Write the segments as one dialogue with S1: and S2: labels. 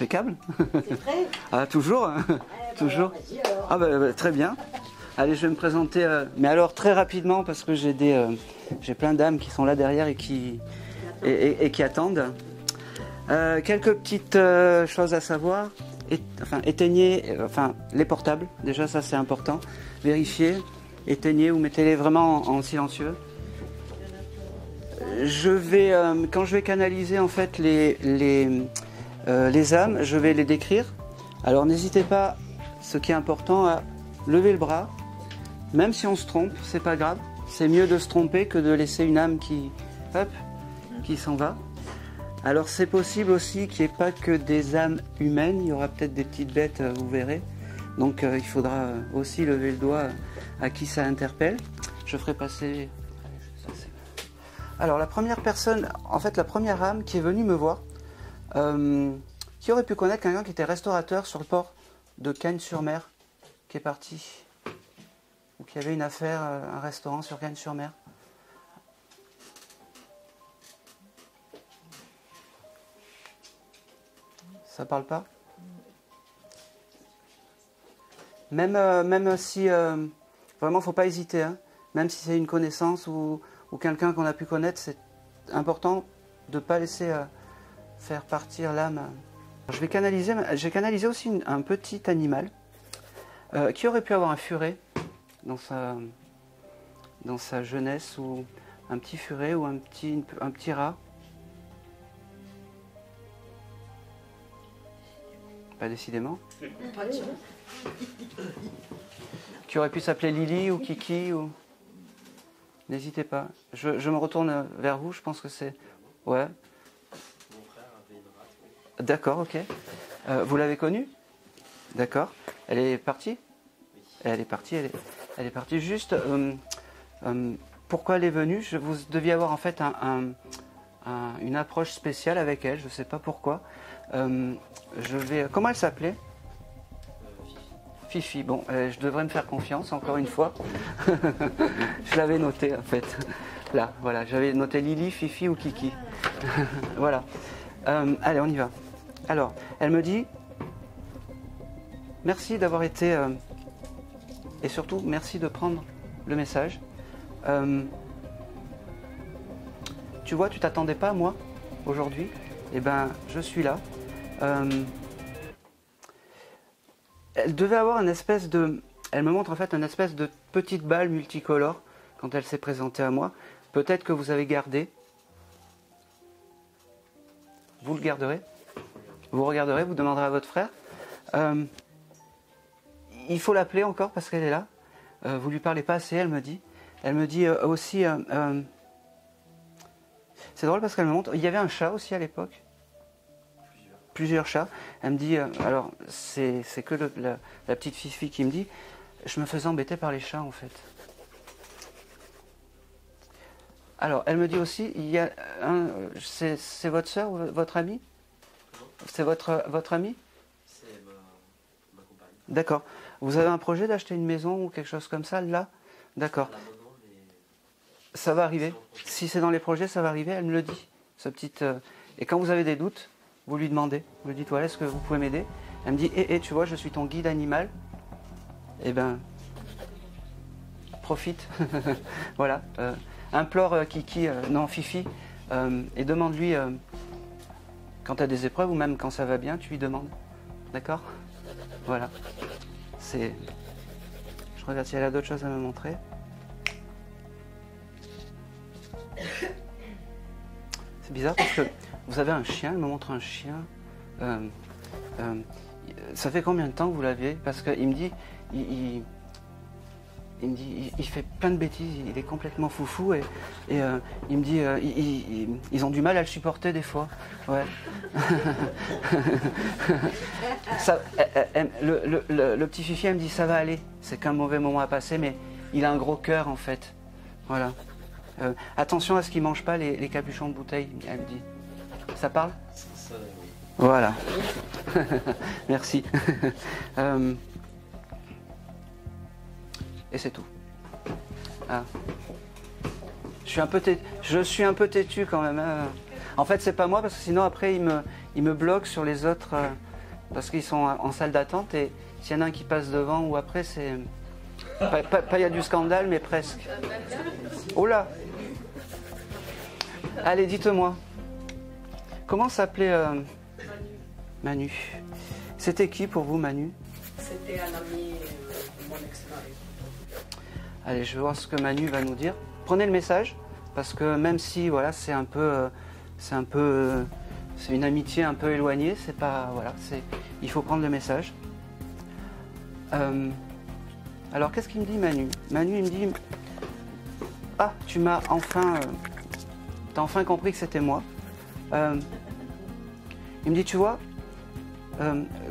S1: impeccable.
S2: C'est prêt?
S1: Ah, toujours, hein. Toujours.
S2: Vas-y alors.
S1: Ah bah, très bien. Allez, je vais me présenter, mais alors très rapidement parce que j'ai plein d'âmes qui sont là derrière et qui attendent. Quelques petites choses à savoir. Éteignez les portables. Déjà, ça c'est important. Vérifiez. Éteignez ou mettez-les vraiment en silencieux. Quand je vais canaliser en fait les âmes, je vais les décrire. Alors n'hésitez pas, ce qui est important, à lever le bras. Même si on se trompe, c'est pas grave. C'est mieux de se tromper que de laisser une âme qui s'en va. Alors c'est possible aussi qu'il n'y ait pas que des âmes humaines. Il y aura peut-être des petites bêtes, vous verrez. Donc il faudra aussi lever le doigt à qui ça interpelle. Je ferai passer... Alors la première personne, en fait la première âme qui est venue me voir, qui aurait pu connaître quelqu'un qui était restaurateur sur le port de Cagnes-sur-Mer, qui est parti, ou qui avait une affaire, un restaurant sur Cagnes-sur-Mer. Ça parle pas? Même si, vraiment faut pas hésiter, hein. Même si c'est une connaissance ou quelqu'un qu'on a pu connaître, c'est important de ne pas laisser faire partir l'âme. J'ai canalisé aussi un petit animal qui aurait pu avoir un furet dans sa jeunesse, ou un petit furet ou un petit rat. Pas décidément. Qui aurait pu s'appeler Lily ou Kiki ou... N'hésitez pas. Je me retourne vers vous, je pense que c'est... Ouais.
S3: Mon frère avait une rate. Oui.
S1: D'accord, ok. Vous l'avez connue? D'accord. Elle est partie?
S3: Oui.
S1: Elle est partie. Juste, pourquoi elle est venue? Vous deviez avoir en fait une approche spéciale avec elle, je ne sais pas pourquoi. Comment elle s'appelait? Fifi. Bon, je devrais me faire confiance, encore une fois. Je l'avais noté, en fait. Là, voilà, j'avais noté Lily, Fifi ou Kiki. Voilà. Allez, on y va. Alors, elle me dit, merci d'avoir été... et surtout, merci de prendre le message. Tu vois, tu t'attendais pas à moi, aujourd'hui. Eh ben, je suis là. Elle devait avoir elle me montre en fait une espèce de petite balle multicolore quand elle s'est présentée à moi. Peut-être que vous avez gardé. Vous le garderez. Vous regarderez, vous demanderez à votre frère. Il faut l'appeler encore parce qu'elle est là. Vous lui parlez pas assez, elle me dit. Elle me dit aussi... c'est drôle parce qu'elle me montre... Il y avait un chat aussi à l'époque. Plusieurs chats. Elle me dit, alors c'est que la petite Fifi qui me dit, je me faisais embêter par les chats en fait. Alors elle me dit aussi, il y a c'est votre soeur ou votre amie? C'est votre amie?
S3: C'est ma compagne.
S1: D'accord. Vous avez un projet d'acheter une maison ou quelque chose comme ça là? D'accord.
S3: Là, non, mais...
S1: Ça va arriver. Si c'est dans les projets, ça va arriver, elle me le dit. Et quand vous avez des doutes, vous lui demandez, vous lui dites, voilà, est-ce que vous pouvez m'aider? Elle me dit, tu vois, je suis ton guide animal. Eh ben, profite. Voilà. Implore Fifi, et demande-lui, quand tu as des épreuves, ou même quand ça va bien, tu lui demandes. D'accord? Voilà. Je regarde si elle a d'autres choses à me montrer. C'est bizarre parce que vous avez un chien, elle me montre un chien. Ça fait combien de temps que vous l'aviez? Parce qu'il me dit, il fait plein de bêtises, il est complètement foufou et il me dit, ils ont du mal à le supporter des fois. Ouais. Le petit Fifi, elle me dit, ça va aller, c'est qu'un mauvais moment à passer, mais il a un gros cœur en fait. Voilà. Attention à ce qu'il ne mange pas les capuchons de bouteille, elle me dit. Ça parle?
S3: Ça, oui.
S1: Voilà. Merci. Et c'est tout. Ah. Je suis un peu têtu quand même. Hein. En fait, c'est pas moi parce que sinon après il me bloque sur les autres parce qu'ils sont en salle d'attente et s'il y en a un qui passe devant ou après, c'est... Pas il y a du scandale, mais presque. Oh là! Allez, dites-moi. Comment s'appelait Manu? C'était qui pour vous, Manu?
S2: C'était un ami de mon ex-mari.
S1: Allez, je vais voir ce que Manu va nous dire. Prenez le message, parce que même si voilà, c'est une amitié un peu éloignée, c'est pas voilà, il faut prendre le message. Alors, qu'est-ce qu'il me dit, Manu? Manu, il me dit, ah, t'as enfin compris que c'était moi. Il me dit, tu vois,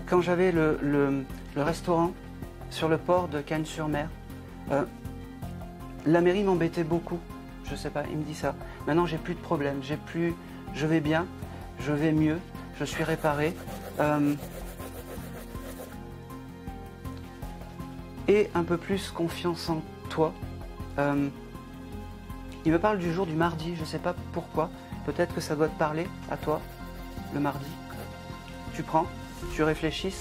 S1: quand j'avais le restaurant sur le port de Cannes-sur-Mer, la mairie m'embêtait beaucoup. Je sais pas, il me dit ça. Maintenant, j'ai plus de problème, je vais bien, je vais mieux, je suis réparé. Et un peu plus confiance en toi. Il me parle du jour du mardi, je sais pas pourquoi. Peut-être que ça doit te parler à toi, le mardi. Tu prends, tu réfléchis,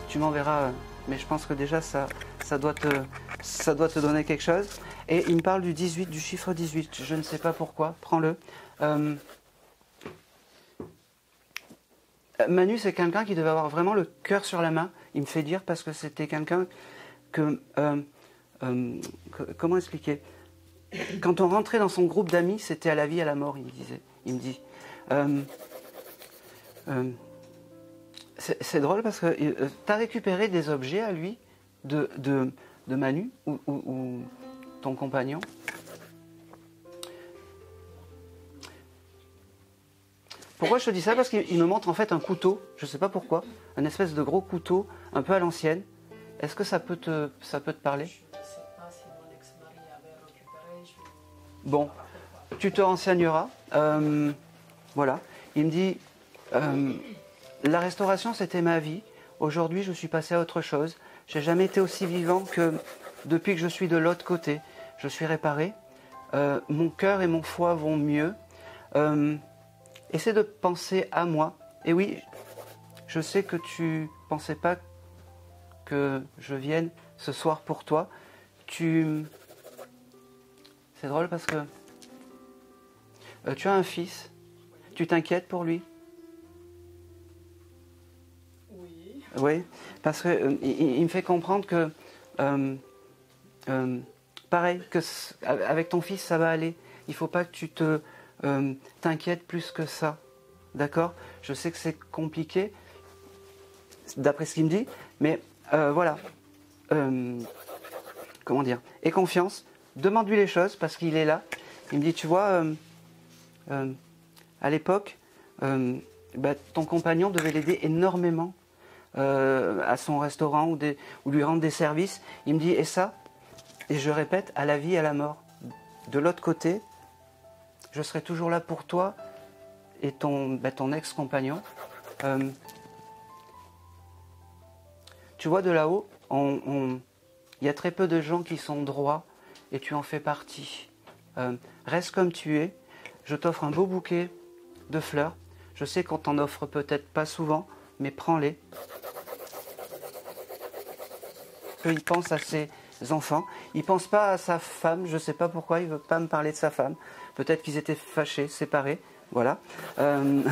S1: tu m'enverras. Mais je pense que déjà ça doit te donner quelque chose. Et il me parle du 18, du chiffre 18. Je ne sais pas pourquoi. Prends-le. Manu, c'est quelqu'un qui devait avoir vraiment le cœur sur la main. Il me fait dire parce que c'était quelqu'un comment expliquer? Quand on rentrait dans son groupe d'amis, c'était à la vie, à la mort, il me dit. C'est drôle parce que tu as récupéré des objets à lui de Manu ou ton compagnon. Pourquoi je te dis ça? Parce qu'il me montre en fait un couteau, je ne sais pas pourquoi, un espèce de gros couteau un peu à l'ancienne. Est-ce que ça peut te parler?
S2: Je ne sais pas si mon ex-mari avait récupéré.
S1: Bon, tu te renseigneras. Voilà. Il me dit, la restauration c'était ma vie. Aujourd'hui je suis passé à autre chose. J'ai jamais été aussi vivant que depuis que je suis de l'autre côté. Je suis réparé. Mon cœur et mon foie vont mieux. Essaie de penser à moi. Et oui, je sais que tu pensais pas que je vienne ce soir pour toi. C'est drôle parce que tu as un fils. Tu t'inquiètes pour lui?
S2: Oui.
S1: Oui, parce que il me fait comprendre que pareil, que avec ton fils ça va aller. Il faut pas que tu t'inquiètes plus que ça. D'accord? Je sais que c'est compliqué, d'après ce qu'il me dit, mais voilà. Comment dire? Aie confiance. Demande-lui les choses parce qu'il est là. Il me dit, tu vois, à l'époque, ton compagnon devait l'aider énormément à son restaurant ou lui rendre des services. Il me dit, et ça, et je répète, à la vie, à la mort. De l'autre côté, je serai toujours là pour toi et ton ex-compagnon. Tu vois, de là-haut, il y a très peu de gens qui sont droits et tu en fais partie. Reste comme tu es. Je t'offre un beau bouquet de fleurs. Je sais qu'on t'en offre peut-être pas souvent, mais prends-les. Il pense à ses enfants. Il pense pas à sa femme. Je ne sais pas pourquoi il veut pas me parler de sa femme. Peut-être qu'ils étaient fâchés, séparés. Voilà. Allez.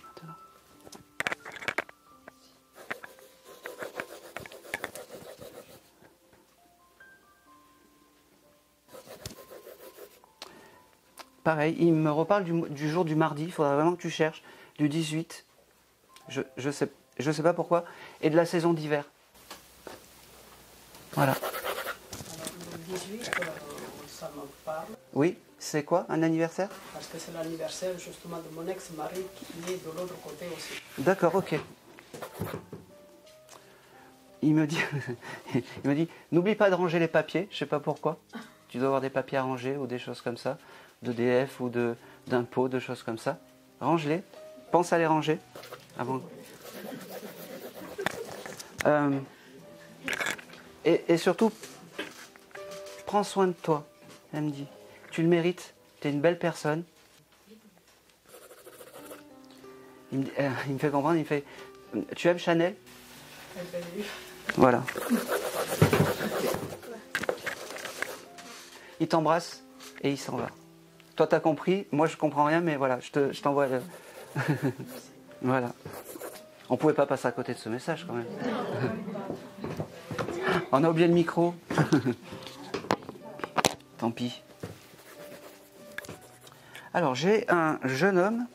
S1: Maintenant. Pareil, il me reparle du jour du mardi. Il faudra vraiment que tu cherches. Du 18. Je sais pas pourquoi. Et de la saison d'hiver. Voilà.
S2: Alors, le 18, ça me parle.
S1: Oui, c'est quoi? Un anniversaire?
S2: Parce que c'est l'anniversaire justement de mon ex-mari qui est de l'autre côté aussi.
S1: D'accord, ok. Il me dit, n'oublie pas de ranger les papiers, je sais pas pourquoi. Tu dois avoir des papiers à ranger ou des choses comme ça, d'EDF ou d'impôts, de choses comme ça. Range-les, pense à les ranger avant. Et surtout, prends soin de toi, elle me dit. Tu le mérites. tu es une belle personne. Il me fait comprendre, il me fait, tu aimes Chanel? Voilà. Il t'embrasse et il s'en va. Toi, tu as compris, moi je comprends rien, mais voilà, je t'envoie le... Voilà. On pouvait pas passer à côté de ce message quand même. On a oublié le micro. Tant pis. Alors, j'ai un jeune homme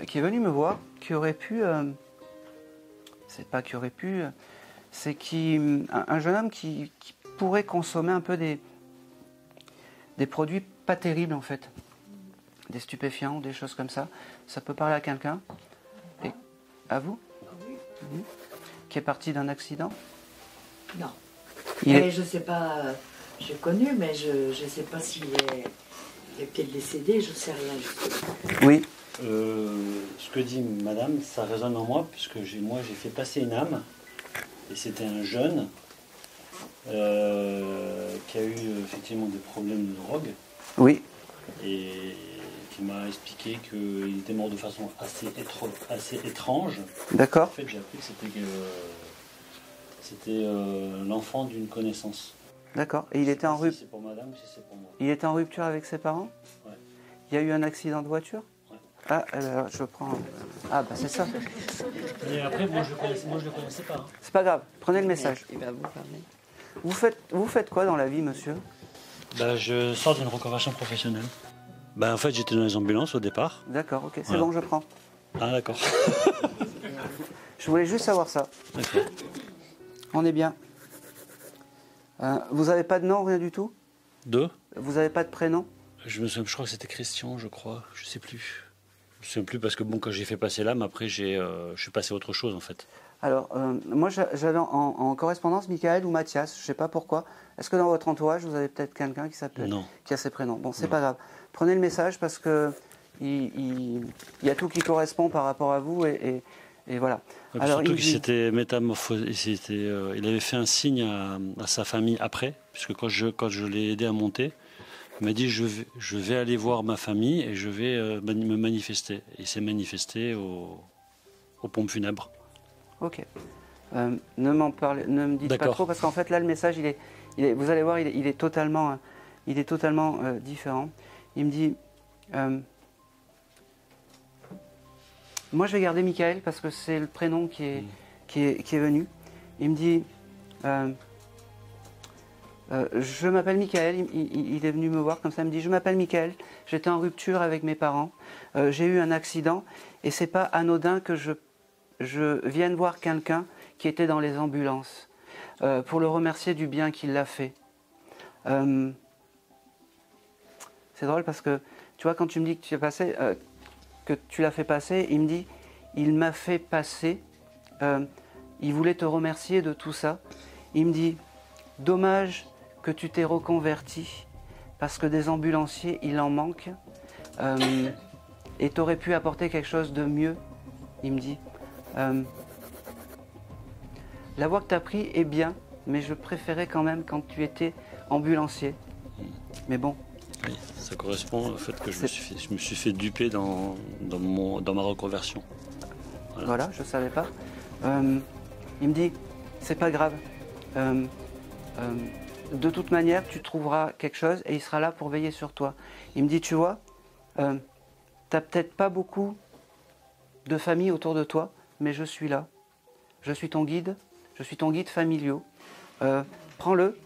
S1: qui est venu me voir, qui aurait pu... c'est pas qui aurait pu... c'est un jeune homme qui pourrait consommer un peu des produits pas terribles en fait. Des stupéfiants, des choses comme ça. Ça peut parler à quelqu'un. Et à vous? Mhm. Qui est parti d'un accident?
S4: Non.
S1: Il est...
S4: Je ne sais pas, j'ai connu, mais je ne sais pas s'il est peut-être décédé, je ne sais rien.
S1: Oui.
S5: Ce que dit madame, ça résonne en moi, puisque moi j'ai fait passer une âme, et c'était un jeune qui a eu effectivement des problèmes de drogue,
S1: Oui.
S5: et qui m'a expliqué qu'il était mort de façon assez étrange.
S1: D'accord.
S5: En fait, j'ai appris que c'était l'enfant d'une connaissance.
S1: D'accord. Et il était en
S5: rupture. Si c'est pour madame ou si c'est pour moi.
S1: Il était en rupture avec ses parents?
S5: Ouais.
S1: Il y a eu un accident de voiture?
S5: Ouais.
S1: Ah, alors je prends... Ah, bah c'est ça.
S5: Et après, moi je le connaissais pas. Hein.
S1: C'est pas grave, prenez le message.
S4: Il va vous parler.
S1: Vous faites quoi dans la vie, monsieur?
S5: Bah, je sors d'une reconversion professionnelle. Bah, en fait, j'étais dans les ambulances au départ.
S1: D'accord, ok, c'est
S5: Voilà.
S1: bon, je prends.
S5: Ah, d'accord.
S1: Je voulais juste savoir ça.
S5: D'accord.
S1: On est bien. Vous n'avez pas de nom, rien du tout?
S5: Deux.
S1: Vous n'avez pas de prénom?
S5: Je crois que c'était Christian, je crois. Je sais plus. Je sais plus parce que bon, quand j'ai fait passer l'âme, après je suis passé à autre chose en fait.
S1: Alors, moi j'avais en correspondance Michael ou Mathias, je ne sais pas pourquoi. Est-ce que dans votre entourage, vous avez peut-être quelqu'un qui a ces prénoms? Bon, c'est pas grave. Prenez le message parce que il y a tout qui correspond par rapport à vous et voilà.
S5: Ouais,
S1: alors,
S5: surtout qu'il s'était métamorphosé, il avait fait un signe à sa famille après, puisque quand je l'ai aidé à monter, il m'a dit je vais aller voir ma famille et je vais me manifester. Et il s'est manifesté aux pompes funèbres.
S1: Ok. Ne me dites pas trop parce qu'en fait là le message vous allez voir il est totalement différent. Il me dit moi je vais garder Michael parce que c'est le prénom qui est venu. Il me dit je m'appelle Michael, il est venu me voir comme ça, il me dit je m'appelle Michael, j'étais en rupture avec mes parents, j'ai eu un accident et c'est pas anodin que je vienne voir quelqu'un qui était dans les ambulances pour le remercier du bien qu'il a fait. C'est drôle parce que tu vois quand tu me dis que tu as passé, que tu l'as fait passer, il me dit il m'a fait passer, il voulait te remercier de tout ça. Il me dit dommage que tu t'es reconverti parce que des ambulanciers il en manque et tu aurais pu apporter quelque chose de mieux. Il me dit la voie que tu as prise est bien, mais je préférais quand même quand tu étais ambulancier. Mais bon.
S5: Oui, ça correspond au fait que je me suis fait duper dans ma reconversion.
S1: Voilà, je ne savais pas. Il me dit, c'est pas grave. De toute manière, tu trouveras quelque chose et il sera là pour veiller sur toi. Il me dit, tu vois, t'as peut-être pas beaucoup de famille autour de toi, mais je suis là. Je suis ton guide familial. Prends-le.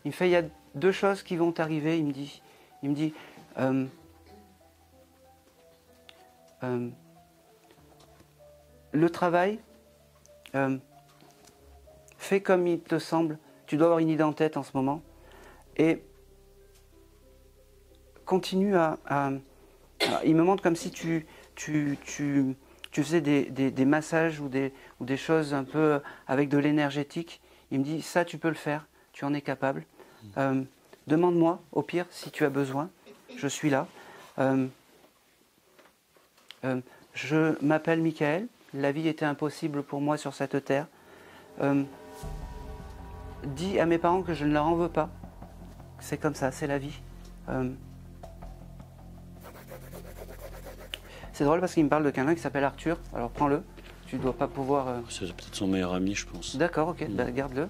S1: Il me fait, il y a deux choses qui vont t'arriver. Il me dit, le travail, fais comme il te semble. Tu dois avoir une idée en tête en ce moment. Et continue il me montre comme si tu faisais des massages ou des choses un peu avec de l'énergétique. Il me dit, ça tu peux le faire, tu en es capable. Demande-moi, au pire, si tu as besoin. Je suis là. Je m'appelle Michael. La vie était impossible pour moi sur cette terre. dis à mes parents que je ne leur en veux pas. C'est comme ça, c'est la vie. C'est drôle parce qu'il me parle de quelqu'un qui s'appelle Arthur. Alors prends-le. Tu ne dois pas pouvoir...
S5: C'est peut-être son meilleur ami, je pense.
S1: D'accord, ok, bah, garde-le.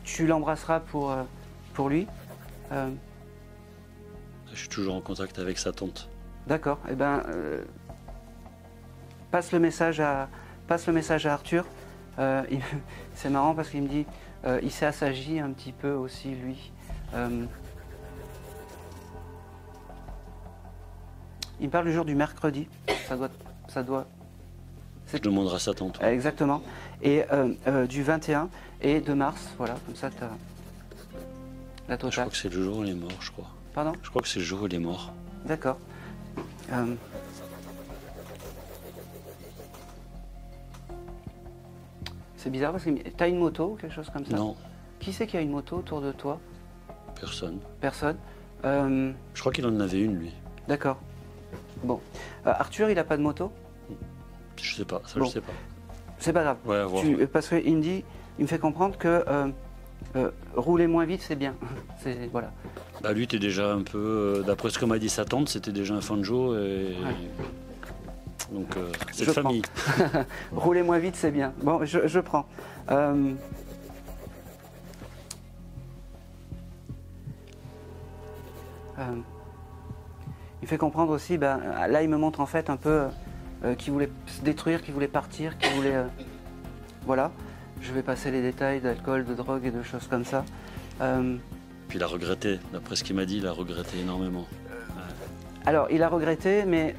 S1: Tu l'embrasseras pour lui.
S5: Je suis toujours en contact avec sa tante.
S1: D'accord, eh ben, passe le message à Arthur. C'est marrant parce qu'il me dit, il s'est assagi un petit peu aussi, lui. Il me parle du jour du mercredi. Ça doit.
S5: Je demanderai à sa tante.
S1: Exactement. Et du 21 et de mars, voilà, comme ça tu as la totale.
S5: Je crois que c'est le jour où il est mort, je crois.
S1: Pardon?
S5: Je crois que c'est le jour où il est mort.
S1: D'accord. C'est bizarre parce que t'as une moto ou quelque chose comme ça?
S5: Non,
S1: Qui c'est qui a une moto autour de toi?
S5: personne.
S1: Personne.
S5: Je crois qu'il en avait une, lui.
S1: D'accord. Bon. Arthur, il a pas de moto?
S5: Je sais pas, ça
S1: Bon.
S5: je sais pas.
S1: C'est pas grave.
S5: Ouais, à voir.
S1: Parce qu'il me fait comprendre que rouler moins vite, c'est bien. Voilà.
S5: Bah lui, t'es déjà un peu, d'après ce que m'a dit sa tante, c'était déjà un fanjo et...
S1: Ouais.
S5: Donc, cette
S1: Je
S5: famille.
S1: Rouler moins vite, c'est bien. Bon, je prends. Il fait comprendre aussi, ben, là il me montre en fait un peu qu'il voulait se détruire, qu'il voulait partir, qu'il voulait... voilà, je vais passer les détails d'alcool, de drogue et de choses comme ça.
S5: Puis il a regretté, d'après ce qu'il m'a dit, il a regretté énormément.
S1: Alors il a regretté, mais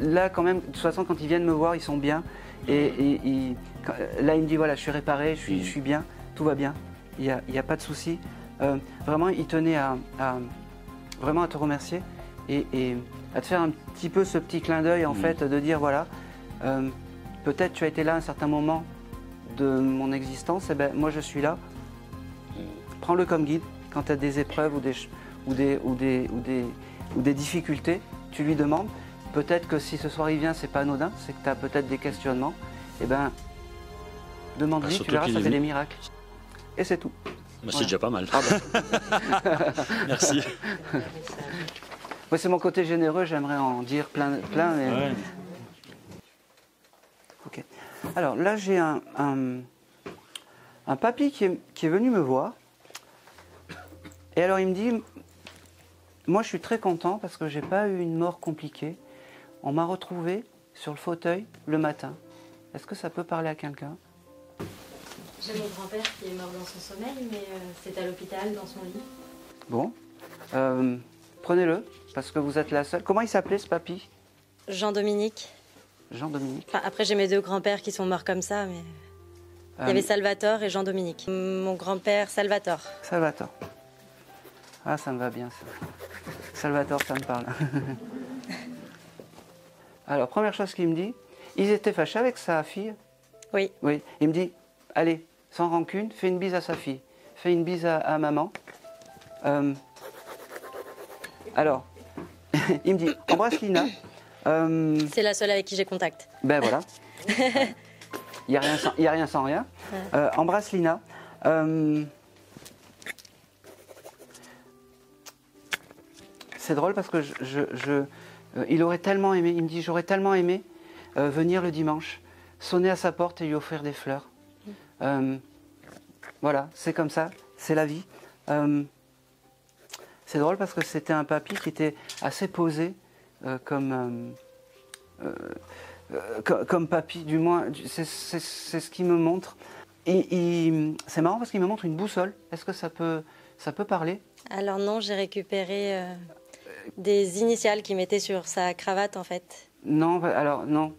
S1: là quand même, de toute façon quand ils viennent me voir, ils sont bien. Et là il me dit voilà, je suis réparé, je suis bien, tout va bien, il n'y a pas de souci. Vraiment, il tenait vraiment à te remercier et à te faire un petit peu ce petit clin d'œil en fait, de dire voilà, peut-être tu as été là à un certain moment de mon existence, et ben moi je suis là. Prends-le comme guide quand tu as des épreuves ou des difficultés, tu lui demandes. Peut-être que si ce soir il vient, c'est pas anodin, c'est que tu as peut-être des questionnements. Et ben demande-lui, tu verras, ça fait des miracles. Et c'est tout.
S5: Bah,
S1: Voilà.
S5: c'est déjà pas mal.
S1: Ah bah.
S5: Merci.
S1: Moi, c'est mon côté généreux, j'aimerais en dire plein. Mais...
S5: Ouais.
S1: Ok. Alors là, j'ai un papy qui est venu me voir. Et alors, il me dit, moi, je suis très content parce que j'ai pas eu une mort compliquée. On m'a retrouvé sur le fauteuil le matin. Est-ce que ça peut parler à quelqu'un?
S6: J'ai mon grand-père qui est mort dans son sommeil, mais c'est à l'hôpital, dans son lit.
S1: Bon. Prenez-le, parce que vous êtes la seule. Comment il s'appelait ce papy?
S6: Jean-Dominique.
S1: Jean-Dominique.
S6: Enfin, après, j'ai mes deux grands-pères qui sont morts comme ça, mais... Il y avait Salvatore et Jean-Dominique. Mon grand-père, Salvatore.
S1: Salvatore. Ah, ça me va bien, ça. Salvatore, ça me parle. Alors, première chose qu'il me dit, ils étaient fâchés avec sa fille.
S6: Oui.
S1: Oui. Il me dit, allez, sans rancune, fais une bise à sa fille. Fais une bise à maman. Alors, il me dit, embrasse Lina.
S6: C'est la seule avec qui j'ai contact.
S1: Ben voilà. Il n'y a rien sans rien. Embrasse Lina. C'est drôle parce que il aurait tellement aimé, il me dit, j'aurais tellement aimé venir le dimanche, sonner à sa porte et lui offrir des fleurs. Voilà, c'est comme ça, c'est la vie. C'est drôle parce que c'était un papy qui était assez posé comme papy, du moins, c'est ce qu'il me montre. C'est marrant parce qu'il me montre une boussole. Est-ce que ça peut parler?
S6: Alors non, j'ai récupéré des initiales qu'il mettait sur sa cravate, en fait.
S1: Non, alors non.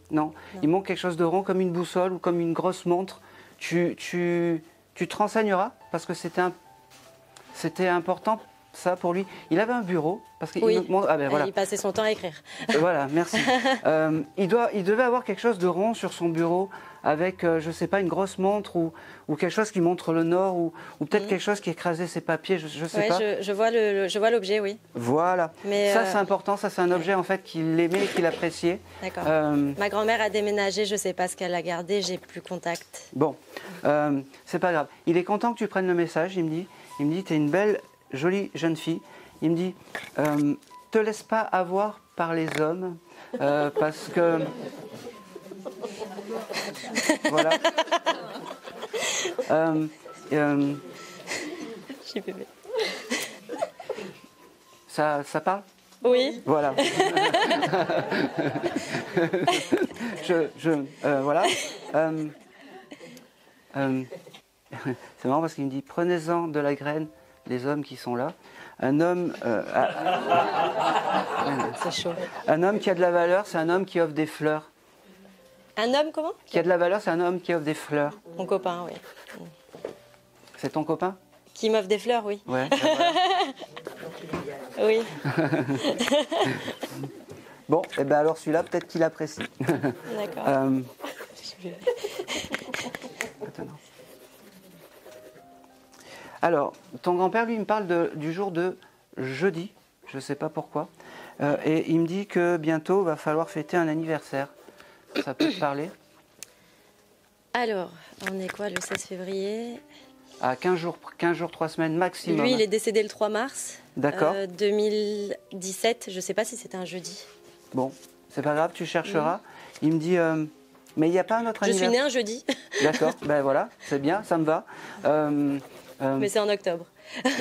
S1: Il manque quelque chose de rond comme une boussole ou comme une grosse montre. Tu te renseigneras parce que c'était important. ça pour lui. Il avait un bureau parce qu'il
S6: Oui.
S1: nous montre. Ah ben voilà.
S6: Il passait son temps à écrire.
S1: Voilà, merci. Il devait avoir quelque chose de rond sur son bureau avec, je ne sais pas, une grosse montre ou quelque chose qui montre le nord ou peut-être quelque chose qui écrasait ses papiers, je ne sais
S6: Ouais,
S1: pas.
S6: je vois l'objet, oui.
S1: Voilà.
S6: Mais,
S1: ça, c'est important. Ça, c'est un objet en fait qu'il aimait et qu'il appréciait.
S6: D'accord. Ma grand-mère a déménagé, je ne sais pas ce qu'elle a gardé, j'ai plus contact.
S1: Bon, c'est pas grave. Il est content que tu prennes le message, il me dit. Il me dit, tu es une belle, jolie jeune fille. Il me dit, te laisse pas avoir par les hommes, parce que... Voilà.
S6: Je suis bébé.
S1: Ça parle?
S6: Oui.
S1: Voilà. Voilà. C'est marrant parce qu'il me dit, prenez-en de la graine, les hommes qui sont là. Un homme,
S6: C'est chaud.
S1: un homme qui a de la valeur, c'est un homme qui offre des fleurs.
S6: Un homme, comment?
S1: Qui a de la valeur, c'est un homme qui offre des fleurs.
S6: Mon copain, oui.
S1: C'est ton copain?
S6: Qui m'offre des fleurs, oui.
S1: Ouais. Ben voilà.
S6: Oui.
S1: Bon, et ben alors celui-là, peut-être qu'il apprécie.
S6: D'accord.
S1: Attends. Alors, ton grand-père, lui, il me parle du jour de jeudi, je ne sais pas pourquoi, et il me dit que bientôt, il va falloir fêter un anniversaire. Ça peut te parler?
S6: Alors, on est quoi, le 16 février?
S1: À 15 jours, 3 semaines maximum.
S6: Lui, il est décédé le 3 mars.
S1: D'accord.
S6: 2017, je ne sais pas si c'était un jeudi.
S1: Bon, c'est pas grave, tu chercheras. Il me dit, mais il n'y a pas un autre
S6: Je suis
S1: anniversaire?
S6: née un jeudi,
S1: D'accord, ben voilà, c'est bien, ça me va.
S6: mais c'est en octobre.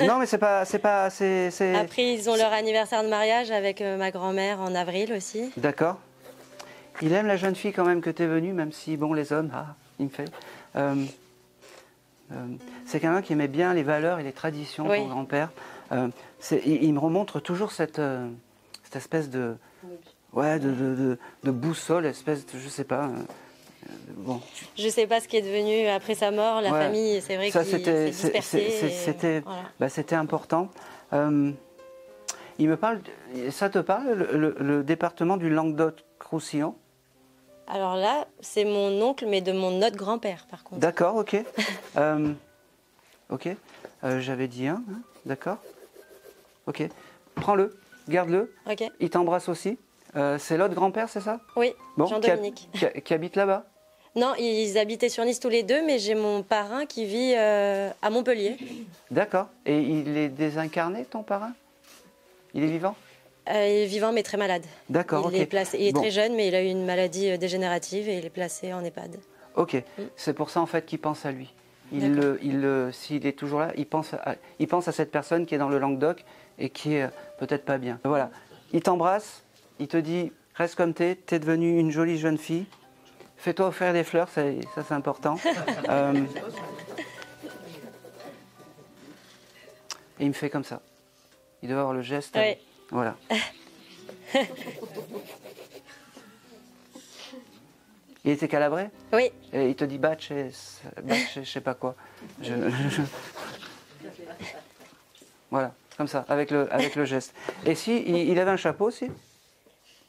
S1: Non, mais c'est pas.
S6: Après, ils ont leur anniversaire de mariage avec ma grand-mère en avril aussi.
S1: D'accord. Il aime la jeune fille quand même que tu es venue, même si, bon, les hommes, il me fait. C'est quelqu'un qui aimait bien les valeurs et les traditions,
S6: Oui.
S1: ton grand-père. Il me remontre toujours cette espèce de. Ouais, de boussole, espèce de. Je sais pas. Bon.
S6: Je sais pas ce qui est devenu après sa mort. La
S1: Ouais.
S6: famille, c'est vrai
S1: Ça,
S6: qu'il s'est dispersé. Voilà.
S1: C'était important. Il me parle. Ça te parle, le département du Languedoc-Roussillon?
S6: Alors là, c'est mon oncle, mais de mon autre grand-père, par contre.
S1: D'accord, ok. Ok. J'avais dit un, hein, d'accord. Ok. Prends-le, garde-le.
S6: Ok.
S1: Il t'embrasse aussi. C'est l'autre grand-père, c'est ça?
S6: Oui,
S1: Bon,
S6: Jean-Dominique.
S1: qui habite là-bas?
S6: Non, ils habitaient sur Nice tous les deux, mais j'ai mon parrain qui vit à Montpellier.
S1: D'accord. Et il est désincarné, ton parrain? Il est vivant?
S6: Il est vivant, mais très malade.
S1: D'accord,
S6: Il
S1: ok.
S6: est placé, il est
S1: Bon.
S6: très jeune, mais il a eu une maladie dégénérative et il est placé en EHPAD.
S1: Ok. C'est pour ça, en fait, qu'il pense à lui. S'il est toujours là, il pense à cette personne qui est dans le Languedoc et qui est peut-être pas bien. Voilà. Il t'embrasse, il te dit, reste comme t'es devenue une jolie jeune fille. Fais-toi offrir des fleurs, ça c'est important. Et il me fait comme ça. Il doit avoir le geste.
S6: Oui.
S1: Voilà. Il était calabré?
S6: Oui,
S1: Et il te dit batch, je sais pas quoi. Voilà, comme ça, avec le geste. Et si, il avait un chapeau aussi?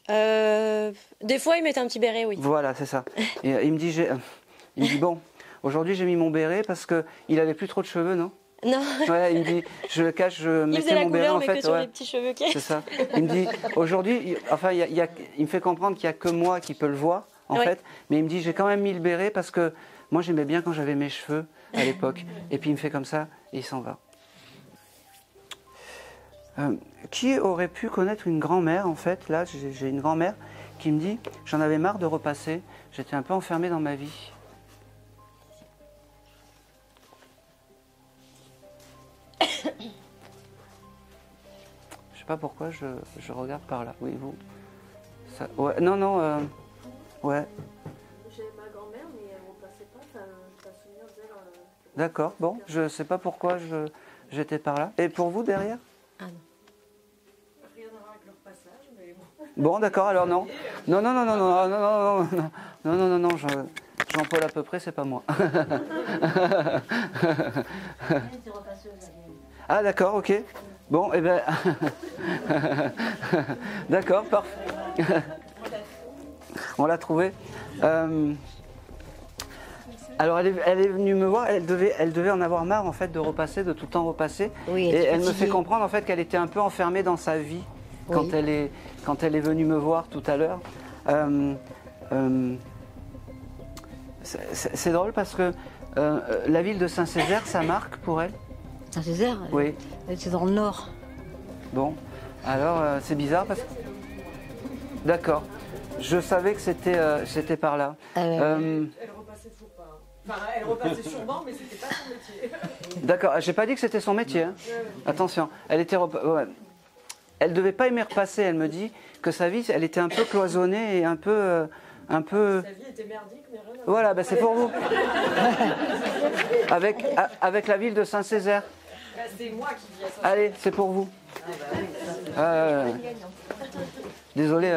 S6: des fois il mettait un petit béret, oui.
S1: Voilà, c'est ça. Et il me dit bon, aujourd'hui j'ai mis mon béret parce qu'il avait plus trop de cheveux, non?
S6: Non,
S1: Ouais, il me dit, je le cache, je
S6: il faisait
S1: mettais
S6: la
S1: mon béret
S6: couleur,
S1: en
S6: mais
S1: fait.
S6: que sur
S1: Ouais.
S6: les petits cheveux qu'il y a.
S1: C'est ça. Il me dit, aujourd'hui, enfin, il me fait comprendre qu'il n'y a que moi qui peux le voir, en
S6: Oui.
S1: fait. Mais il me dit, j'ai quand même mis le béret parce que moi, j'aimais bien quand j'avais mes cheveux à l'époque. Et puis, il me fait comme ça et il s'en va. Qui aurait pu connaître une grand-mère, en fait? Là, j'ai une grand-mère qui me dit, j'en avais marre de repasser. J'étais un peu enfermée dans ma vie. Je sais pas pourquoi je regarde par là. Oui, vous. Ça, ouais, non, ouais.
S7: J'ai ma grand-mère, mais elle ne repassait pas. T'as un souvenir d'elle
S1: D'accord. Bon, je sais pas pourquoi j'étais par là. Et pour vous derrière?
S6: Ah non.
S7: Rien à voir avec leur passage, mais bon.
S1: Bon, d'accord. Alors non. Non, Jean-Paul à peu près, c'est pas moi. Ah d'accord, ok. Bon, eh ben... D'accord, parfait. On l'a trouvé. Alors elle est venue me voir, elle devait en avoir marre en fait de repasser, de tout le temps repasser.
S8: Oui,
S1: et elle me
S8: fatiguée.
S1: fait comprendre en fait qu'elle était un peu enfermée dans sa vie quand,
S8: Oui.
S1: quand elle est venue me voir tout à l'heure. C'est drôle parce que la ville de Saint-Césaire, ça marque pour elle.
S8: Saint-Césaire,
S1: Oui.
S8: c'est dans le nord.
S1: Bon, alors c'est bizarre parce que... D'accord. Je savais que c'était par là.
S8: Ah ouais.
S2: Elle repassait toujours pas. Enfin, elle repassait sûrement, mais c'était pas son métier.
S1: D'accord, j'ai pas dit que c'était son métier. Hein. Attention, elle était... ouais. Elle devait pas aimer repasser, elle me dit que sa vie, elle était un peu cloisonnée et un peu...
S2: Sa vie était merdique, mais rien à voir.
S1: Voilà, ben c'est pour vous. avec la ville de Saint-Césaire.
S2: C'est moi qui vis à ça.
S1: Allez, c'est pour vous. Désolé.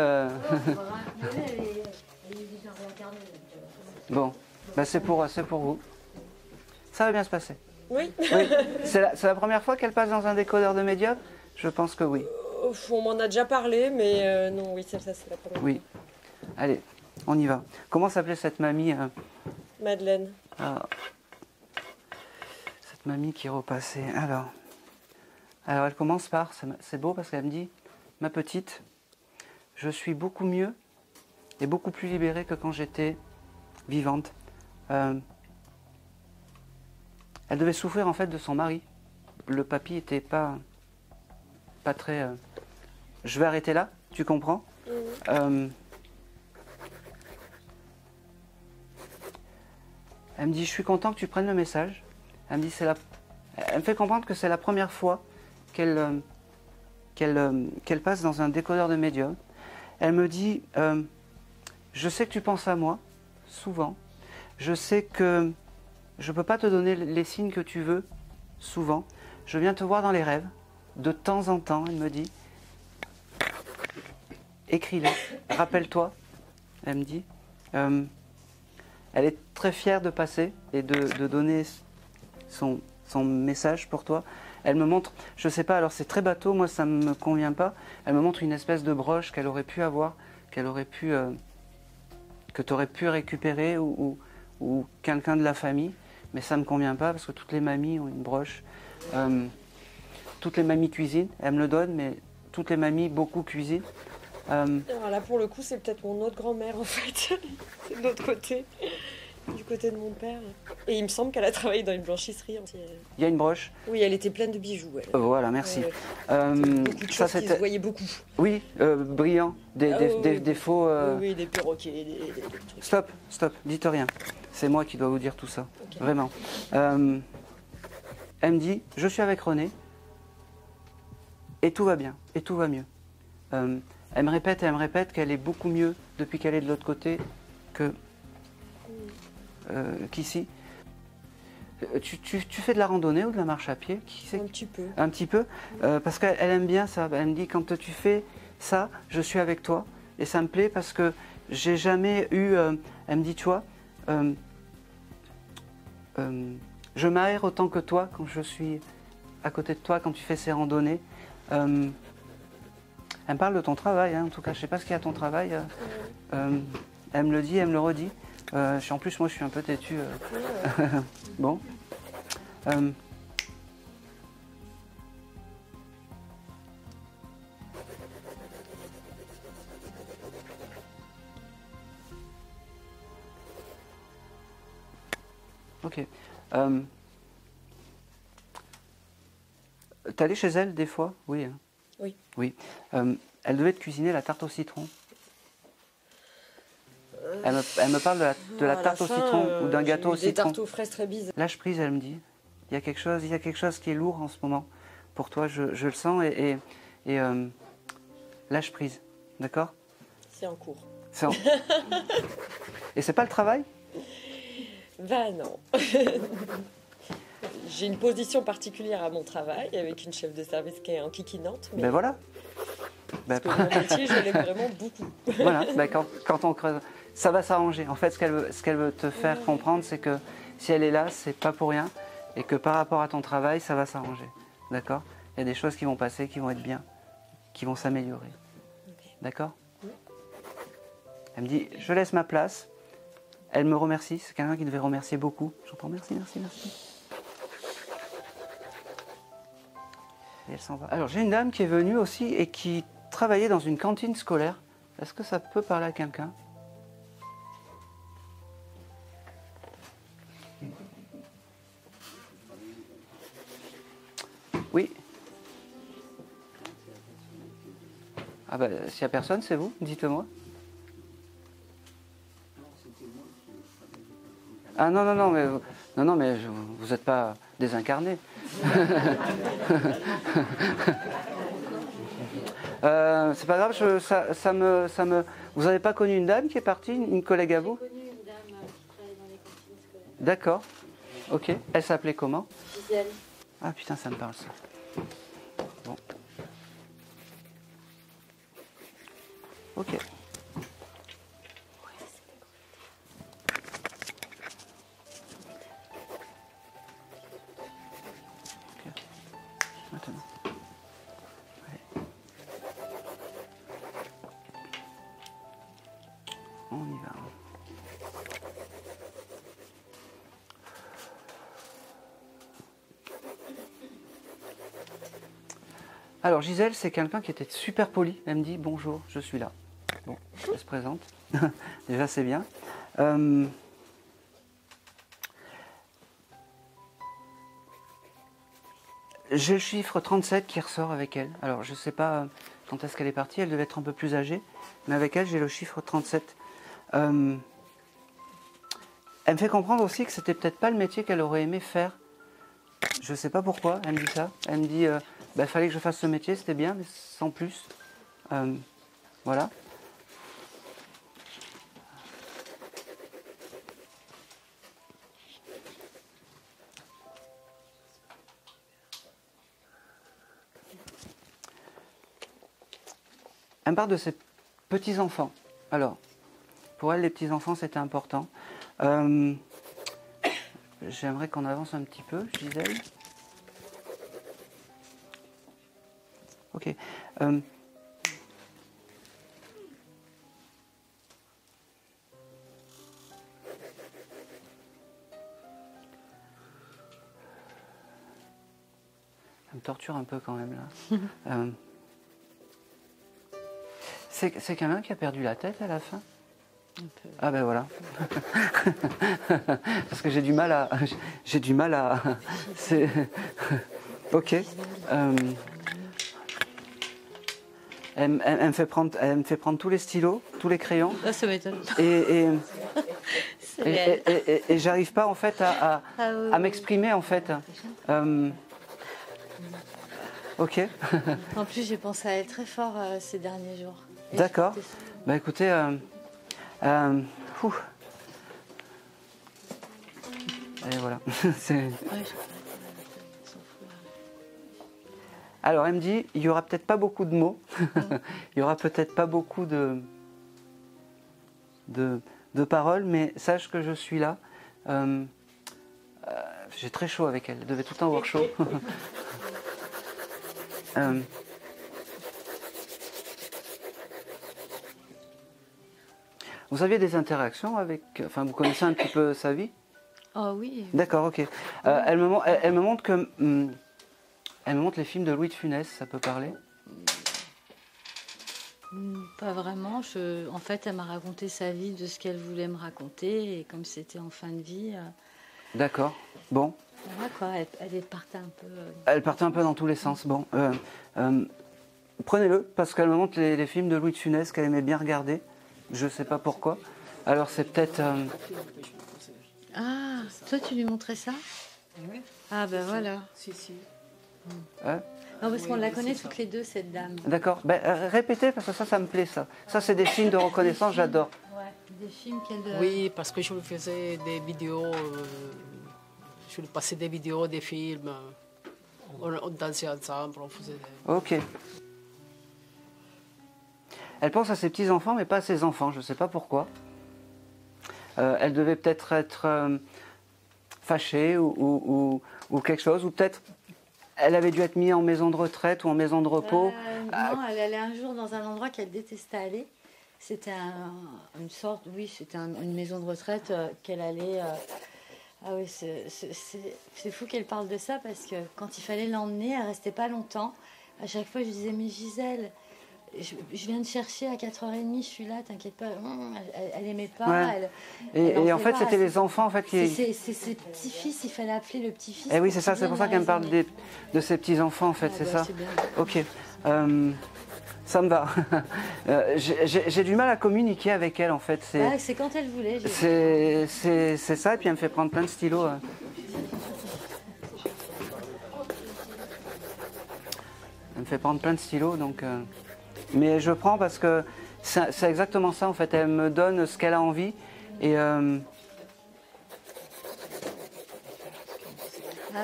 S1: Bon, ben c'est pour vous. Ça va bien se passer.
S9: Oui.
S1: Oui. C'est la première fois qu'elle passe dans un décodeur de médium? Je pense que oui.
S9: On m'en a déjà parlé, mais non, oui, ça c'est la première.
S1: Oui. Allez, on y va. Comment s'appelait cette mamie
S9: Madeleine.
S1: Ah. Cette mamie qui repassait. Alors, elle commence par, c'est beau parce qu'elle me dit, ma petite, je suis beaucoup mieux et beaucoup plus libérée que quand j'étais vivante. Elle devait souffrir en fait de son mari. Le papy était pas très... Je vais arrêter là, tu comprends? Elle me dit, je suis content que tu prennes le message. Elle me dit, elle me fait comprendre que c'est la première fois qu'elle passe dans un décodeur de médium. Elle me dit, je sais que tu penses à moi, souvent. Je sais que je ne peux pas te donner les signes que tu veux, souvent. Je viens te voir dans les rêves, de temps en temps, elle me dit. Écris-les, rappelle-toi, elle me dit. Elle est très fière de passer et de donner son message pour toi. Elle me montre, je sais pas, alors c'est très bateau, moi ça ne me convient pas. Elle me montre une espèce de broche qu'elle aurait pu avoir, que tu aurais pu récupérer ou quelqu'un de la famille. Mais ça ne me convient pas parce que toutes les mamies ont une broche. Toutes les mamies cuisinent, elle me le donne, mais toutes les mamies, beaucoup cuisinent.
S9: Alors là, pour le coup, c'est peut-être mon autre grand-mère, en fait. C'est de l'autre côté, du côté de mon père. Et il me semble qu'elle a travaillé dans une blanchisserie.
S1: Il y a une broche?
S9: Oui, elle était pleine de bijoux. Elle.
S1: Voilà, merci.
S9: Beaucoup de choses qui se voyaient beaucoup.
S1: Oui, brillant, des faux...
S9: Oui, des perroquets, des trucs.
S1: Stop, dites rien. C'est moi qui dois vous dire tout ça, okay. Vraiment. Elle me dit, je suis avec René, et tout va bien, et tout va mieux. Elle me répète qu'elle est beaucoup mieux depuis qu'elle est de l'autre côté qu'ici. Tu fais de la randonnée ou de la marche à pied?
S9: Un petit peu.
S1: Un petit peu parce qu'elle aime bien ça. Elle me dit, quand tu fais ça, je suis avec toi. Et ça me plaît parce que j'ai jamais eu... elle me dit, tu vois, je m'aère autant que toi quand je suis à côté de toi, quand tu fais ces randonnées. Elle me parle de ton travail, hein. En tout cas, je ne sais pas ce qu'il y a à ton travail. Elle me le dit, elle me le redit. En plus, moi, je suis un peu têtu. Bon. Ok. T'es allé chez elle des fois? Oui. Hein.
S9: Oui.
S1: Oui. Elle devait te cuisiner la tarte au citron. Elle me parle de la tarte au citron ou d'un gâteau au citron.
S9: Des tartes aux fraises très bizarres.
S1: Lâche prise, elle me dit. Il y a quelque chose qui est lourd en ce moment. Pour toi, je le sens et lâche prise. D'accord?
S9: C'est en cours.
S1: Et c'est pas le travail?
S9: Ben non. J'ai une position particulière à mon travail avec une chef de service qui est enquiquinante.
S1: Ben voilà.
S9: Parce que mon métier, je l'aime vraiment beaucoup.
S1: Voilà, ben quand on creuse, ça va s'arranger. En fait, ce qu'elle veut te faire comprendre, c'est que si elle est là, c'est pas pour rien et que par rapport à ton travail, ça va s'arranger. D'accord? Il y a des choses qui vont passer, qui vont être bien, qui vont s'améliorer. D'accord? Elle me dit, je laisse ma place. Elle me remercie. C'est quelqu'un qui devait remercier beaucoup. J'entends merci, merci, merci. Et elle s'en va. Alors, j'ai une dame qui est venue aussi et qui travaillait dans une cantine scolaire. Est-ce que ça peut parler à quelqu'un? Oui. Ah ben, s'il n'y a personne, c'est vous, dites-moi. Ah non, non, non, mais, vous n'êtes pas désincarné. C'est pas grave, vous n'avez pas connu une dame qui est partie, une collègue à vous?
S6: J'ai connu une dame qui travaille dans les cantines scolaires.
S1: D'accord, ok. Elle s'appelait comment?
S6: Gisèle.
S1: Ah putain, ça me parle ça. Bon. Ok. Maintenant. Allez. On y va. Alors Gisèle, c'est quelqu'un qui était super poli. Elle me dit bonjour, je suis là. Bon, elle se présente. Déjà, c'est bien. J'ai le chiffre 37 qui ressort avec elle. Alors, je ne sais pas quand est-ce qu'elle est partie. Elle devait être un peu plus âgée. Mais avec elle, j'ai le chiffre 37. Elle me fait comprendre aussi que c'était peut-être pas le métier qu'elle aurait aimé faire. Je ne sais pas pourquoi. Elle me dit ça. Elle me dit, il fallait que je fasse ce métier, c'était bien, mais sans plus. Voilà. Elle me parle de ses petits-enfants. Alors, pour elle, les petits-enfants, c'était important. J'aimerais qu'on avance un petit peu, Gisèle. Ok. Ça me torture un peu quand même là. C'est quelqu'un qui a perdu la tête à la fin? Ah ben voilà. Parce que j'ai du mal à... Ok. Elle me fait prendre tous les stylos, tous les crayons.
S8: Ah, ça m'étonne.
S1: Et j'arrive pas en fait à m'exprimer en fait. Ok.
S8: En plus, j'ai pensé à elle très fort ces derniers jours.
S1: D'accord. Bah écoutez, et voilà. Alors elle me dit, il y aura peut-être pas beaucoup de mots, il y aura peut-être pas beaucoup de paroles, mais sache que je suis là. J'ai très chaud avec elle. Elle devait tout le temps avoir chaud. Vous aviez des interactions avec... Enfin, vous connaissez un petit peu sa vie?
S8: Oh oui.
S1: D'accord, ok. Elle me montre que... elle me montre les films de Louis de Funès, ça peut parler?
S8: Pas vraiment. En fait, elle m'a raconté sa vie de ce qu'elle voulait me raconter. Et comme c'était en fin de vie...
S1: D'accord, bon.
S8: Voilà quoi, elle partait un peu...
S1: Elle partait un peu dans tous les sens. Bon, prenez-le, parce qu'elle me montre les films de Louis de Funès qu'elle aimait bien regarder. Je ne sais pas pourquoi. Alors c'est peut-être...
S8: Ah, toi tu lui montrais ça?
S2: Oui.
S8: Ah ben voilà.
S2: Si, si.
S1: Hein?
S8: Non, parce qu'on la connaît toutes les deux, cette dame.
S1: D'accord. Ben, répétez, parce que ça me plaît, ça. Ça, c'est des signes de reconnaissance, j'adore.
S8: Ouais, des films qu'elle...
S2: Oui, parce que je lui faisais des vidéos, je lui passais des vidéos, des films. On dansait ensemble, on faisait des...
S1: Ok. Elle pense à ses petits-enfants, mais pas à ses enfants. Je ne sais pas pourquoi. Elle devait peut-être être fâchée ou quelque chose. Ou peut-être... elle avait dû être mise en maison de retraite ou en maison de repos.
S8: Non, elle allait un jour dans un endroit qu'elle détestait aller. C'était une sorte, oui, c'était une maison de retraite qu'elle allait... Ah oui, c'est fou qu'elle parle de ça parce que quand il fallait l'emmener, elle restait pas longtemps. À chaque fois, je disais, mais Gisèle, je viens de chercher à 4h30, je suis là, t'inquiète pas. Elle aimait pas.
S1: Ouais. Et en fait, c'était les enfants en fait qui...
S8: C'est ses petits-fils, il fallait appeler le petit-fils.
S1: Eh oui, c'est ça, c'est pour ça qu'elle me parle de ses petits-enfants en fait, c'est ça.
S8: Bien.
S1: Ok. Ça me va. J'ai du mal à communiquer avec elle en fait.
S8: C'est quand elle voulait.
S1: C'est ça, et puis elle me fait prendre plein de stylos. Elle me fait prendre plein de stylos, donc. Mais je prends parce que c'est exactement ça en fait. Elle me donne ce qu'elle a envie et.
S8: Ah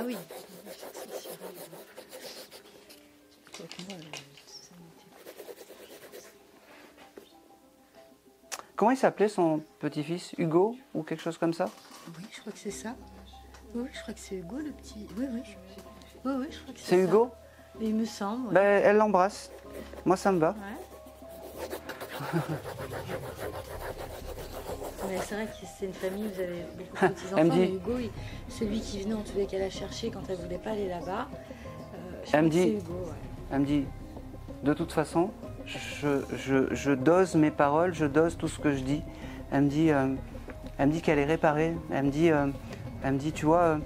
S8: oui.
S1: Comment il s'appelait son petit-fils? Hugo ou quelque chose comme ça?
S8: Oui, je crois que c'est ça. Oui, je crois que c'est Hugo le petit. Oui, je crois que
S1: c'est Hugo?
S8: Il me semble. Ouais.
S1: Ben, elle l'embrasse. Moi, ça me va.
S8: Ouais. Mais c'est vrai que c'est une famille, vous avez beaucoup de petits-enfants.
S1: Elle me dit...
S8: Mais Hugo, c'est lui qui venait en tous les cas la chercher quand elle ne voulait pas aller là-bas.
S1: Elle me dit...
S8: Hugo, ouais.
S1: Elle me dit, de toute façon, je dose mes paroles, je dose tout ce que je dis. Elle me dit qu'elle est réparée. Elle me dit, tu vois,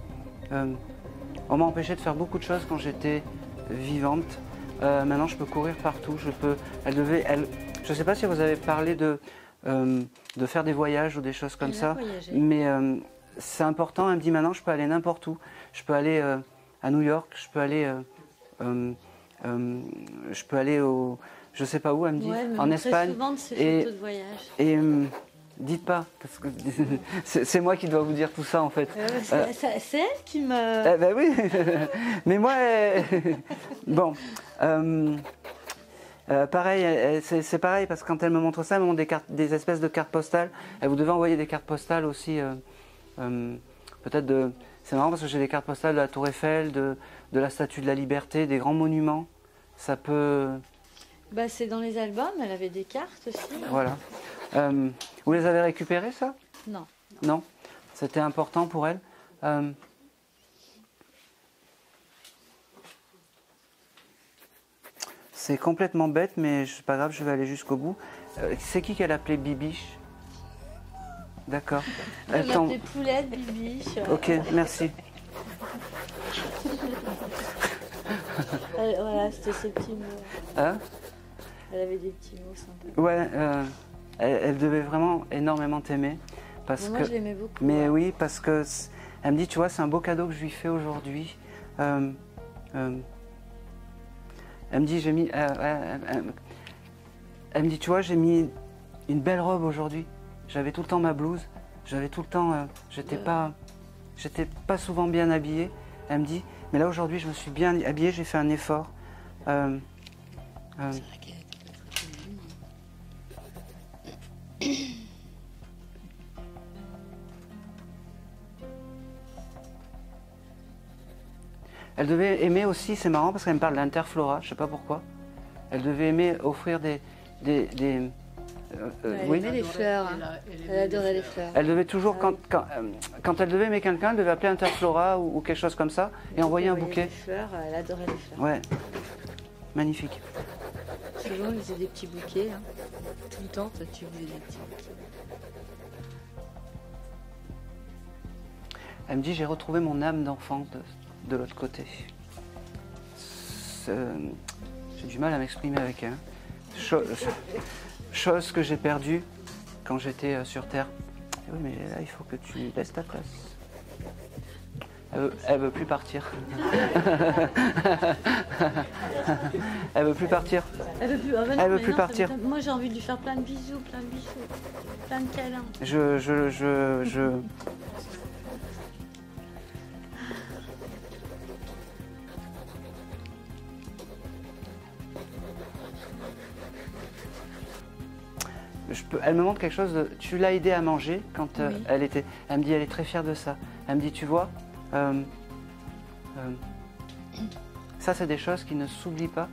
S1: on m'a empêché de faire beaucoup de choses quand j'étais vivante. Maintenant, je peux courir partout. Je ne sais pas si vous avez parlé de faire des voyages ou des choses comme ça, mais c'est important. Elle me dit, maintenant, je peux aller n'importe où. Je peux aller à New York, je peux aller au... Je sais pas où, elle me dit, en Espagne. Et dites pas, parce que c'est moi qui dois vous dire tout ça en fait.
S8: C'est elle qui me...
S1: Eh ben oui, mais moi, bon, pareil, c'est pareil parce que quand elle me montre ça, elle me montre des espèces de cartes postales. Vous devez envoyer des cartes postales aussi, peut-être de... C'est marrant parce que j'ai des cartes postales de la Tour Eiffel, de la Statue de la Liberté, des grands monuments. Ça peut...
S8: Bah, c'est dans les albums, elle avait des cartes aussi.
S1: Voilà. Vous les avez récupérées, ça?
S8: Non.
S1: Non? C'était important pour elle? C'est complètement bête, mais c'est pas grave, je vais aller jusqu'au bout. C'est qui qu'elle appelait Bibiche? D'accord.
S8: Elle l'appelait Poulette, Bibiche.
S1: Ok, merci.
S8: Voilà, c'était ses petits mots.
S1: Hein?
S8: Elle avait des petits mots sympas.
S1: Ouais, elle devait vraiment énormément t'aimer.
S8: Moi, je l'aimais beaucoup.
S1: Mais oui, parce que elle me dit, tu vois, c'est un beau cadeau que je lui fais aujourd'hui. Elle me dit, j'ai mis... elle me dit, tu vois, j'ai mis une belle robe aujourd'hui. J'avais tout le temps ma blouse. J'avais tout le temps... j'étais pas souvent bien habillée. Elle me dit, mais là aujourd'hui, je me suis bien habillée, j'ai fait un effort. C'est vrai qu'elle était pas très jolie. Elle devait aimer aussi, c'est marrant parce qu'elle me parle d'Interflora, je ne sais pas pourquoi. Elle devait aimer offrir des
S8: elle aimait les fleurs. Elle adorait les fleurs.
S1: Elle devait toujours, quand elle devait aimer quelqu'un, elle devait appeler Interflora ou quelque chose comme ça et envoyer un bouquet.
S8: Les fleurs, elle adorait les fleurs.
S1: Ouais, magnifique.
S8: Souvent, elle faisait des petits bouquets. Hein. Tout le temps, toi, tu faisais des petits bouquets.
S1: Elle me dit, j'ai retrouvé mon âme d'enfant de l'autre côté. J'ai du mal à m'exprimer avec elle. Chose que j'ai perdue quand j'étais sur Terre. Et oui, mais là, il faut que tu laisses ta place. Elle veut plus partir. Elle veut plus partir.
S8: Elle veut plus,
S1: elle veut plus partir.
S8: Moi, j'ai envie de lui faire plein de bisous, plein de câlins.
S1: Elle me montre quelque chose de... Tu l'as aidée à manger quand elle était... Elle me dit, elle est très fière de ça. Elle me dit, tu vois, Ça, c'est des choses qui ne s'oublient pas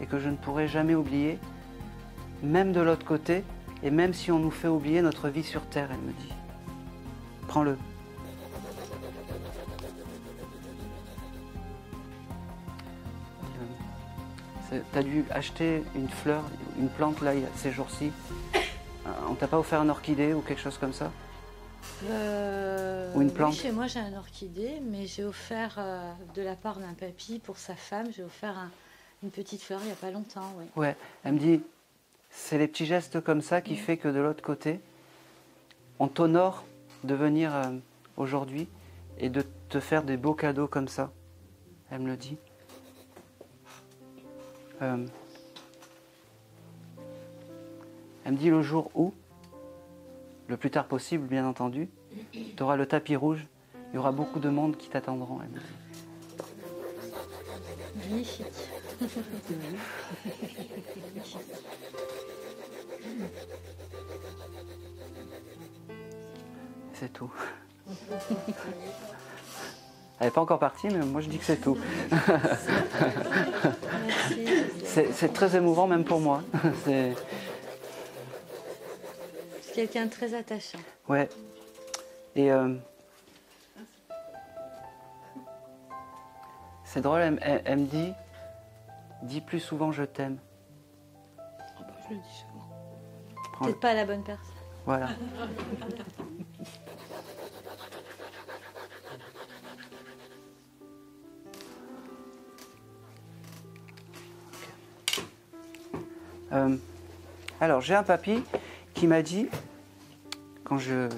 S1: et que je ne pourrai jamais oublier, même de l'autre côté, et même si on nous fait oublier notre vie sur Terre, elle me dit. Prends-le. Tu as dû acheter une fleur, une plante là, ces jours-ci. On t'a pas offert une orchidée ou quelque chose comme ça? Ou une plante?
S8: Oui, chez moi j'ai un orchidée, mais j'ai offert de la part d'un papy pour sa femme, j'ai offert une petite fleur il n'y a pas longtemps. Oui.
S1: Ouais, elle me dit, c'est les petits gestes comme ça qui fait que de l'autre côté, on t'honore de venir aujourd'hui et de te faire des beaux cadeaux comme ça. Elle me le dit. Elle me dit le jour où, le plus tard possible bien entendu, tu auras le tapis rouge, il y aura beaucoup de monde qui t'attendront. Elle me dit.
S8: Magnifique.
S1: C'est tout. Elle n'est pas encore partie, mais moi je dis que c'est tout. C'est très émouvant même pour moi. C'est
S8: quelqu'un de très attachant.
S1: Ouais. Et c'est drôle, elle me dit, dis plus souvent je t'aime.
S8: Oh bah, je le dis souvent. Peut-être pas à la bonne personne.
S1: Voilà. Alors, j'ai un papy qui m'a dit, quand j'ai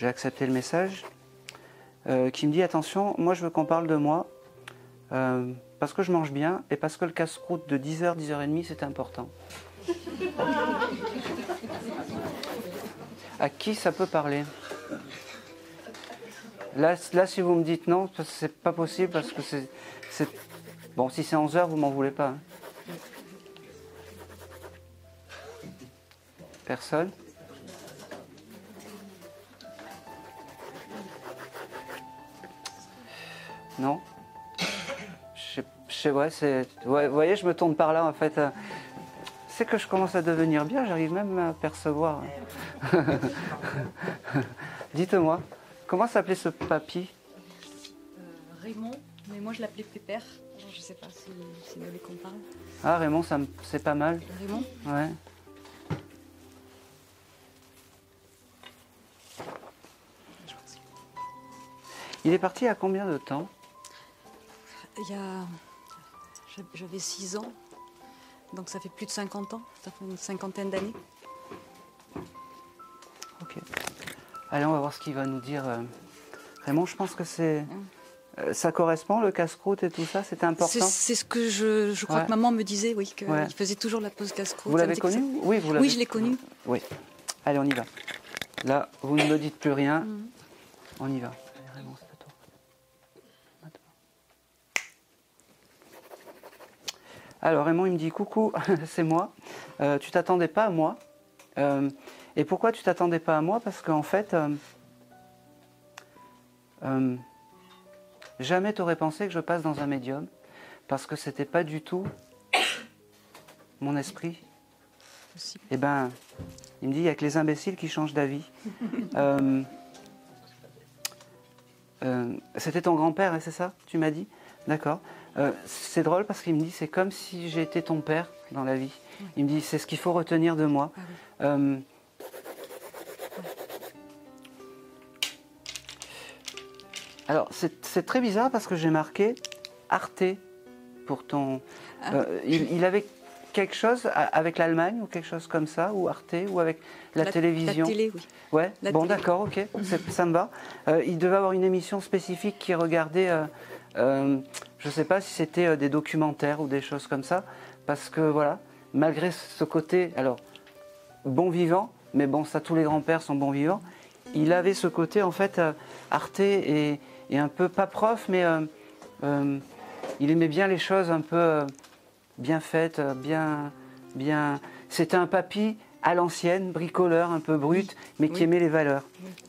S1: accepté le message, qui me dit, attention, moi je veux qu'on parle de moi, parce que je mange bien et parce que le casse-croûte de 10h, 10h30, c'est important. À qui ça peut parler? Là, si vous me dites non, c'est pas possible parce que c'est... Bon, si c'est 11h, vous m'en voulez pas. Hein. Personne? Non? Ouais, vous voyez, je me tourne par là en fait. C'est que je commence à devenir bien, j'arrive même à percevoir. Dites-moi, comment s'appelait ce papy?
S10: Raymond, mais moi je l'appelais Pépère. Alors, je sais pas si vous voulez qu'on parle.
S1: Ah, Raymond, c'est pas mal.
S10: Raymond?
S1: Ouais. Il est parti à combien de temps?
S10: J'avais 6 ans, donc ça fait plus de 50 ans, ça fait une cinquantaine d'années.
S1: Ok. Allez, on va voir ce qu'il va nous dire. Raymond, je pense que c'est... ça correspond, le casse-croûte et tout ça, c'était important?
S10: C'est ce que je crois que maman me disait, oui, qu'il faisait toujours la pause casse-croûte.
S1: Vous l'avez connu? Oui, vous l'avez.
S10: Oui, je l'ai connu.
S1: Oui. Allez, on y va. Là, vous ne me dites plus rien. On y va. Allez, Raymond, c'est à toi. Alors, Raymond, il me dit, coucou, c'est moi. Tu t'attendais pas à moi. Et pourquoi tu t'attendais pas à moi? Parce qu'en fait, jamais tu aurais pensé que je passe dans un médium. Parce que c'était pas du tout mon esprit. Eh ben, il me dit, il n'y a que les imbéciles qui changent d'avis. C'était ton grand-père, c'est ça? Tu m'as dit? D'accord. C'est drôle parce qu'il me dit, c'est comme si j'étais ton père dans la vie. Il me dit, c'est ce qu'il faut retenir de moi. Alors, c'est très bizarre parce que j'ai marqué Arte pour ton... il avait quelque chose avec l'Allemagne ou quelque chose comme ça, ou Arte, ou avec la télévision?
S10: La télé, oui.
S1: Ouais, bon d'accord, ok, ça me va. Il devait avoir une émission spécifique qui regardait, je ne sais pas si c'était des documentaires ou des choses comme ça, parce que voilà, malgré ce côté, alors, bon vivant, mais bon, ça tous les grands-pères sont bons vivants, il avait ce côté en fait, Arte et un peu, pas prof, mais il aimait bien les choses un peu bien faites, bien... C'était un papy à l'ancienne, bricoleur, un peu brut, mais qui aimait les valeurs.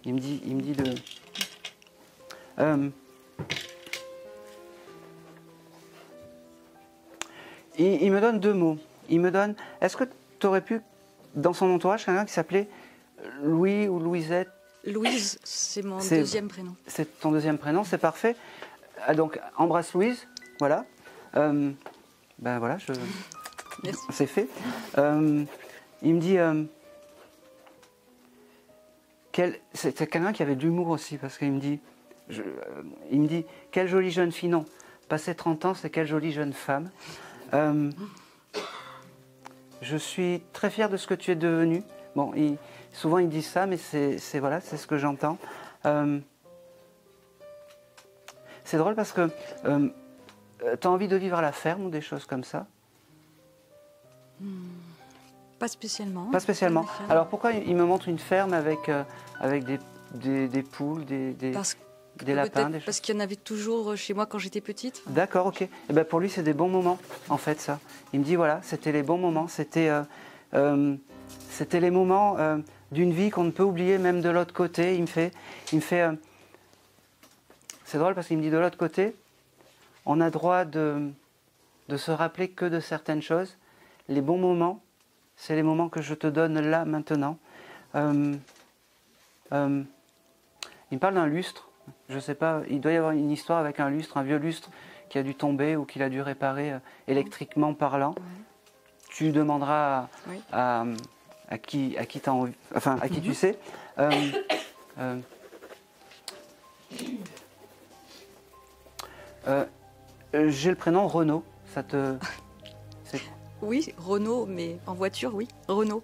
S1: Il me dit de... il me donne 2 mots. Il me donne... Est-ce que tu aurais pu, dans son entourage, quelqu'un qui s'appelait Louis ou Louisette?
S10: Louise, c'est mon deuxième prénom.
S1: C'est ton deuxième prénom, c'est parfait. Ah, donc, embrasse Louise, voilà. Ben voilà, c'est fait. Il me dit... c'est quelqu'un qui avait de l'humour aussi, parce qu'il me dit... il me dit, quelle jolie jeune fille, non. Passé 30 ans, c'est quelle jolie jeune femme. Je suis très fier de ce que tu es devenu. Bon, souvent ils disent ça, mais c'est voilà, c'est ce que j'entends. C'est drôle parce que tu as envie de vivre à la ferme ou des choses comme ça?
S10: Pas spécialement.
S1: Pas spécialement. Alors pourquoi il me montre une ferme avec des poules, des lapins, des choses?
S10: Parce qu'il y en avait toujours chez moi quand j'étais petite.
S1: D'accord, ok. Et ben pour lui, c'est des bons moments, en fait, ça. Il me dit, voilà, c'était les bons moments. C'était les moments d'une vie qu'on ne peut oublier, même de l'autre côté. Il me fait c'est drôle parce qu'il me dit, de l'autre côté, on a droit de se rappeler que de certaines choses. Les bons moments, c'est les moments que je te donne là, maintenant. Il me parle d'un lustre. Je ne sais pas, il doit y avoir une histoire avec un lustre, un vieux lustre qui a dû tomber ou qu'il a dû réparer électriquement parlant. Tu demanderas à qui t'as envie, enfin à qui tu sais. J'ai le prénom Renaud. Ça te...
S10: Oui, Renaud, mais en voiture, oui. Renaud,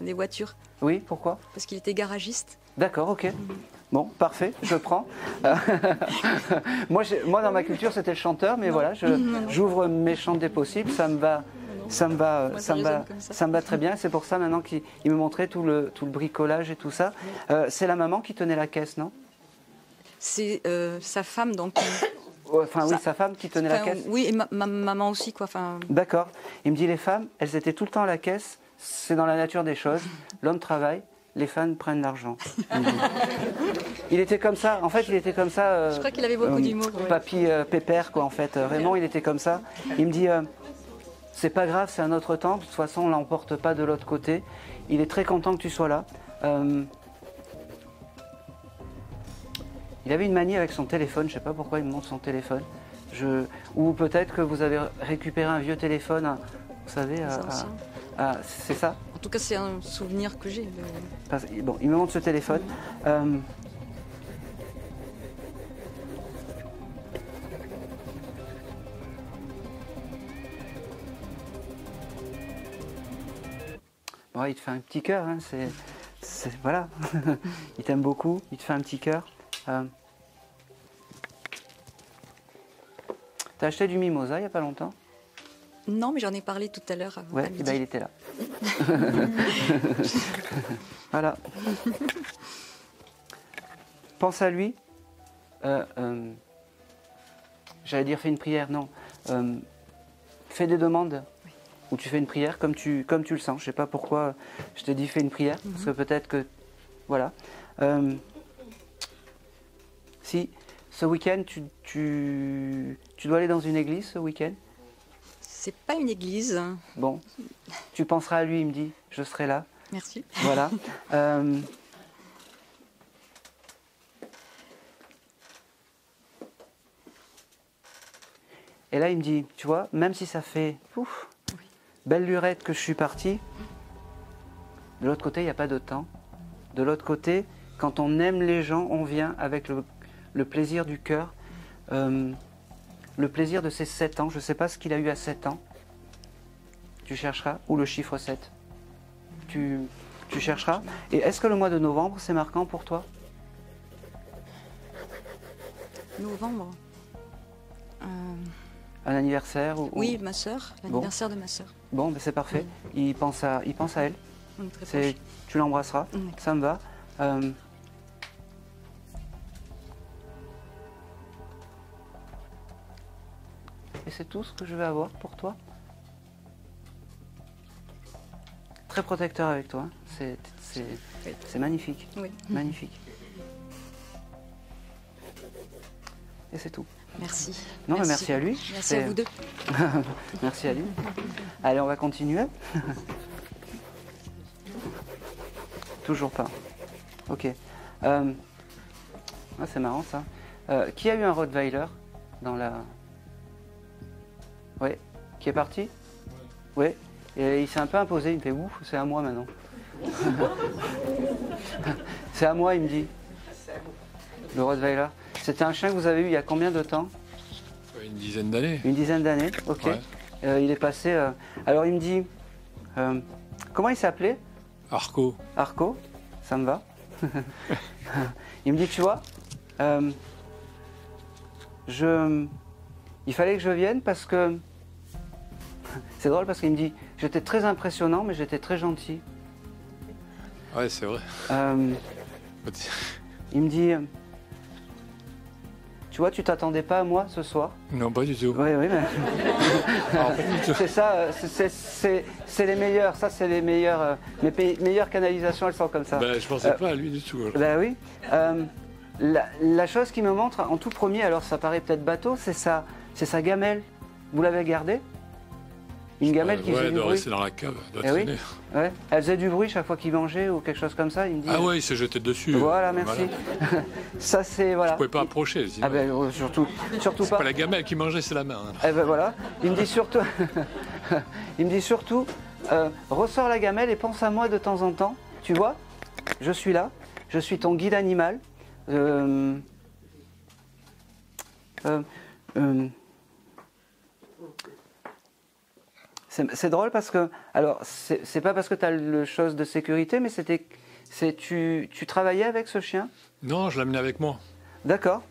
S10: des voitures.
S1: Oui, pourquoi?
S10: Parce qu'il était garagiste.
S1: D'accord, ok. Bon, parfait, je prends. Moi, dans ma culture, c'était le chanteur, mais voilà, j'ouvre mes champs des possibles, ça me va très bien. C'est pour ça maintenant qu'il me montrait tout le bricolage et tout ça. C'est la maman qui tenait la caisse, non?
S10: C'est sa femme, donc.
S1: Enfin, oui, sa femme qui tenait la caisse.
S10: Oui, et ma maman aussi, quoi.
S1: D'accord. Il me dit, les femmes, elles étaient tout le temps à la caisse. C'est dans la nature des choses. L'homme travaille, les femmes prennent l'argent. Il était comme ça. En fait, il était comme ça.
S10: Je crois qu'il avait beaucoup d'humour.
S1: Papy Pépère, quoi, en fait. Raymond, il était comme ça. Il me dit, c'est pas grave, c'est un autre temps. De toute façon, on l'emporte pas de l'autre côté. Il est très content que tu sois là. Il avait une manie avec son téléphone, je ne sais pas pourquoi il me montre son téléphone. Ou peut-être que vous avez récupéré un vieux téléphone, vous savez, c'est ça?
S10: En tout cas, c'est un souvenir que j'ai.
S1: Bon, il me montre ce téléphone. Bon, il te fait un petit cœur, hein, voilà. Il t'aime beaucoup, il te fait un petit cœur. T'as acheté du mimosa il n'y a pas longtemps?
S10: Non, mais j'en ai parlé tout à l'heure.
S1: Ouais, et ben il était là. Voilà. Pense à lui. J'allais dire fais une prière, non. Fais des demandes. Oui. Ou tu fais une prière comme tu le sens. Je ne sais pas pourquoi je t'ai dit fais une prière, parce que peut-être que... Voilà. Si, ce week-end, tu dois aller dans une église ce week-end?
S10: C'est pas une église.
S1: Bon, tu penseras à lui, il me dit, je serai là.
S10: Merci.
S1: Voilà. Et là, il me dit, tu vois, même si ça fait belle lurette que je suis parti, de l'autre côté, il n'y a pas de temps. De l'autre côté, quand on aime les gens, on vient avec le plaisir du cœur, le plaisir de ses 7 ans. Je ne sais pas ce qu'il a eu à 7 ans. Tu chercheras. Ou le chiffre 7. Tu chercheras. Et est-ce que le mois de novembre, c'est marquant pour toi?
S10: Novembre
S1: Un anniversaire
S10: Oui, ma sœur. L'anniversaire de ma sœur.
S1: Bon, ben c'est parfait. Il pense à elle.
S10: On est très proches.
S1: Tu l'embrasseras. Ça me va. Et c'est tout ce que je vais avoir pour toi. Très protecteur avec toi. C'est magnifique.
S10: Oui.
S1: Magnifique. Et c'est tout.
S10: Merci.
S1: Non, mais merci à lui.
S10: Merci à vous deux.
S1: Merci à lui. Allez, on va continuer. Toujours pas. Ok. Ah, c'est marrant ça. Qui a eu un Rottweiler dans la... Oui. Qui est parti? Oui. Et il s'est un peu imposé, il me fait ouf, c'est à moi maintenant. C'est à moi, il me dit. Le Rottweiler. C'était un chien que vous avez eu il y a combien de temps?
S11: Une dizaine d'années.
S1: Une dizaine d'années, ok.
S11: Ouais.
S1: Il est passé... Alors il me dit... comment il s'appelait?
S11: Arco.
S1: Arco, ça me va. Il me dit, tu vois, il fallait que je vienne parce que... C'est drôle parce qu'il me dit, j'étais très impressionnant, mais j'étais très gentil.
S11: Ouais, c'est vrai.
S1: Il me dit, tu vois, tu t'attendais pas à moi ce soir?
S11: Non, pas du tout.
S1: Oui, oui, mais...
S11: Alors, pas du tout.
S1: C'est ça, c'est les meilleurs, ça c'est les meilleurs, mes meilleures canalisations, elles sont comme ça.
S11: Ben, je pensais pas à lui du tout. Alors.
S1: Ben oui. La chose qui me montre en tout premier, alors ça paraît peut-être bateau, c'est sa gamelle. Vous l'avez gardée? Une gamelle qui faisait du bruit.
S11: C'est dans la cave, doit
S1: Eh oui.
S11: traîner.
S1: Ouais. Elle faisait du bruit chaque fois qu'il mangeait ou quelque chose comme ça. Il me dit.
S11: Ah ouais, il s'est jeté dessus.
S1: Voilà, merci. Ça c'est voilà.
S11: Je pouvais pas approcher. Sinon.
S1: Ah ben surtout
S11: C'est pas la gamelle qui mangeait, c'est la main. Hein.
S1: Eh ben voilà. Il me dit surtout. Il me dit surtout. Ressors la gamelle et pense à moi de temps en temps. Tu vois, je suis là. Je suis ton guide animal. C'est drôle parce que, alors, c'est pas parce que tu as le chose de sécurité, mais tu travaillais avec ce chien?
S11: Non, je l'amenais avec moi.
S1: D'accord.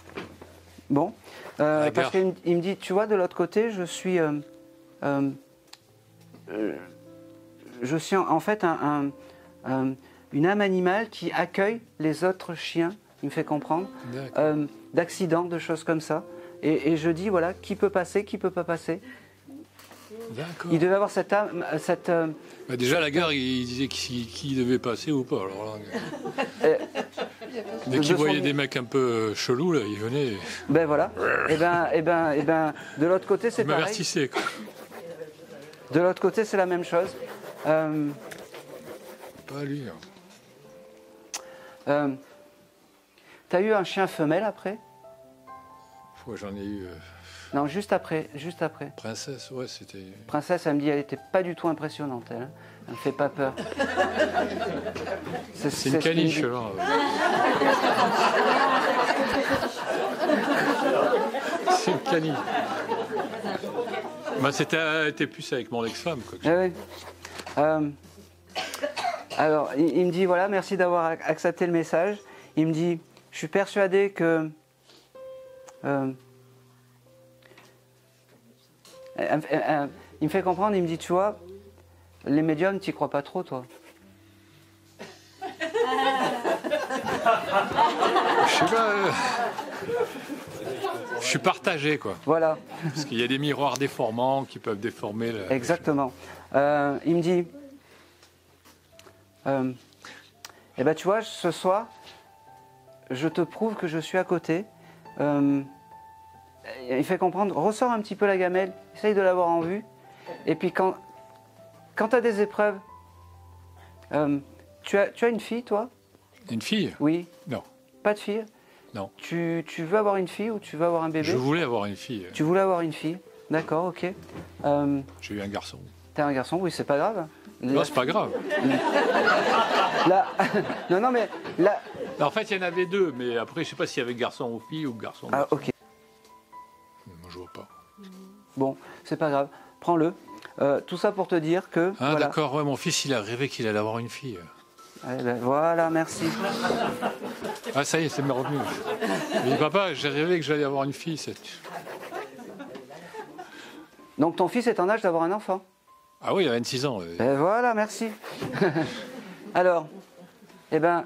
S1: Bon. Parce qu'il me dit, tu vois, de l'autre côté, je suis en fait une âme animale qui accueille les autres chiens, il me fait comprendre, d'accidents, de choses comme ça. Et je dis, voilà, qui peut passer, qui peut pas passer. Il devait avoir cette âme...
S11: Bah déjà, à la gare, il disait qui devait passer ou pas. Alors là, dès qu'il voyait des mecs un peu chelous, là, il venait...
S1: Ben voilà. Et ben, de l'autre côté, c'est pareil.
S11: Il m'avertissait, quoi.
S1: De l'autre côté, c'est la même chose.
S11: Pas lui.
S1: Hein. T'as eu un chien femelle après?
S11: J'en ai eu...
S1: Non, juste après.
S11: Princesse, ouais, c'était...
S1: Princesse, elle me dit, elle était pas du tout impressionnante, elle. Elle me fait pas peur.
S11: C'est une caniche, alors. C'est une caniche. Bah, c'était plus avec mon ex-femme, quoi.
S1: Oui. Alors, il me dit, voilà, merci d'avoir accepté le message. Il me dit, je suis persuadé que... il me fait comprendre, il me dit, tu vois, les médiums, t'y crois pas trop, toi.
S11: Je sais pas... Je suis partagé, quoi.
S1: Voilà.
S11: Parce qu'il y a des miroirs déformants qui peuvent déformer...
S1: Exactement. Il me dit... eh ben, tu vois, ce soir, je te prouve que je suis à côté. Il fait comprendre, ressors un petit peu la gamelle, essaye de l'avoir en vue. Et puis quand tu as des épreuves, tu as une fille, toi?
S11: Une fille?
S1: Oui.
S11: Non.
S1: Pas de fille?
S11: Non.
S1: Tu veux avoir une fille ou tu veux avoir un bébé?
S11: Je voulais avoir une fille.
S1: Tu voulais avoir une fille? D'accord, ok.
S11: J'ai eu un garçon.
S1: T'as un garçon? Oui, c'est pas grave.
S11: Non, c'est pas grave.
S1: Là... non, mais là...
S11: En fait, il y en avait deux, mais après, je sais pas s'il y avait garçon ou fille ou garçon.
S1: Ah, ok.
S11: Moi, je vois pas.
S1: Bon, c'est pas grave. Prends-le. Tout ça pour te dire que...
S11: Ah,
S1: voilà.
S11: d'accord, ouais, mon fils, il a rêvé qu'il allait avoir une fille.
S1: Eh ben, voilà, merci.
S11: Ah, ça y est, c'est revenu. Il dit, papa, j'ai rêvé que j'allais avoir une fille.
S1: Donc ton fils est en âge d'avoir un enfant?
S11: Ah oui, il a 26 ans.
S1: Ben voilà, merci. Alors, eh ben,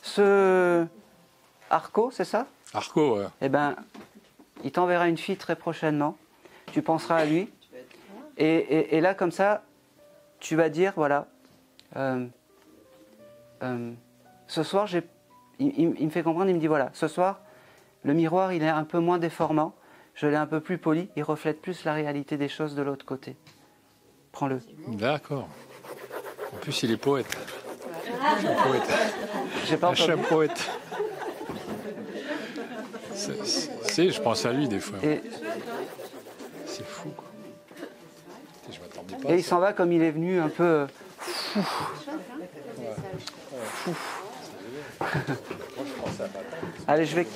S1: ce Arco, c'est ça?
S11: Arco, ouais.
S1: Eh ben, il t'enverra une fille très prochainement. Tu penseras à lui. Et là, comme ça, tu vas dire, voilà, ce soir, il me fait comprendre, il me dit, voilà, ce soir, Le miroir, il est un peu moins déformant. Je l'ai un peu plus poli. Il reflète plus la réalité des choses de l'autre côté. Prends-le.
S11: D'accord. En plus, il est poète. Poète.
S1: J'ai pas entendu.
S11: Un chat poète. Je pense à lui des fois. C'est fou, quoi. Je m'attendais pas.
S1: Et il s'en va comme il est venu, un peu fou. Fou. Allez, je vais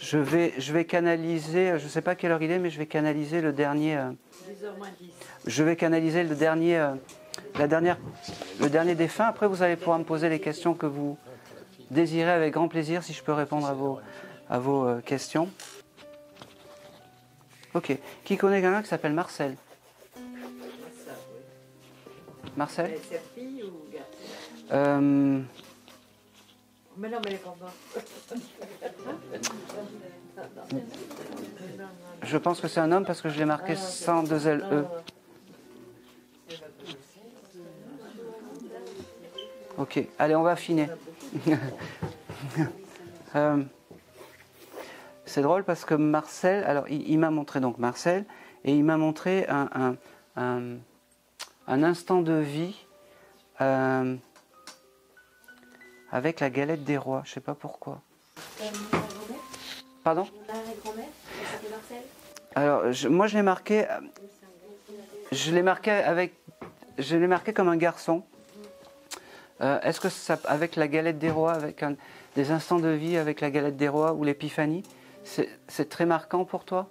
S1: je vais canaliser, je ne sais pas quelle heure il est, mais je vais canaliser le dernier.
S4: 10h10.
S1: Je vais canaliser le dernier défunt. Après, vous allez pouvoir me poser les questions que vous désirez avec grand plaisir, si je peux répondre à vos questions. Ok. Qui connaît quelqu'un qui s'appelle Marcel? Marcel?
S4: C'est fille ou garçon? Mais non, mais elle est pas morte.
S1: Je pense que c'est un homme parce que je l'ai marqué sans deux LE. Ok, allez, on va affiner. C'est drôle parce que Marcel, alors il m'a montré donc Marcel, et il m'a montré un instant de vie avec la galette des rois. Je sais pas pourquoi. Pardon? Alors moi je l'ai marqué. Je l'ai marqué comme un garçon. Est-ce que ça, avec la galette des rois, avec des instants de vie avec la galette des rois ou l'épiphanie, c'est très marquant pour toi?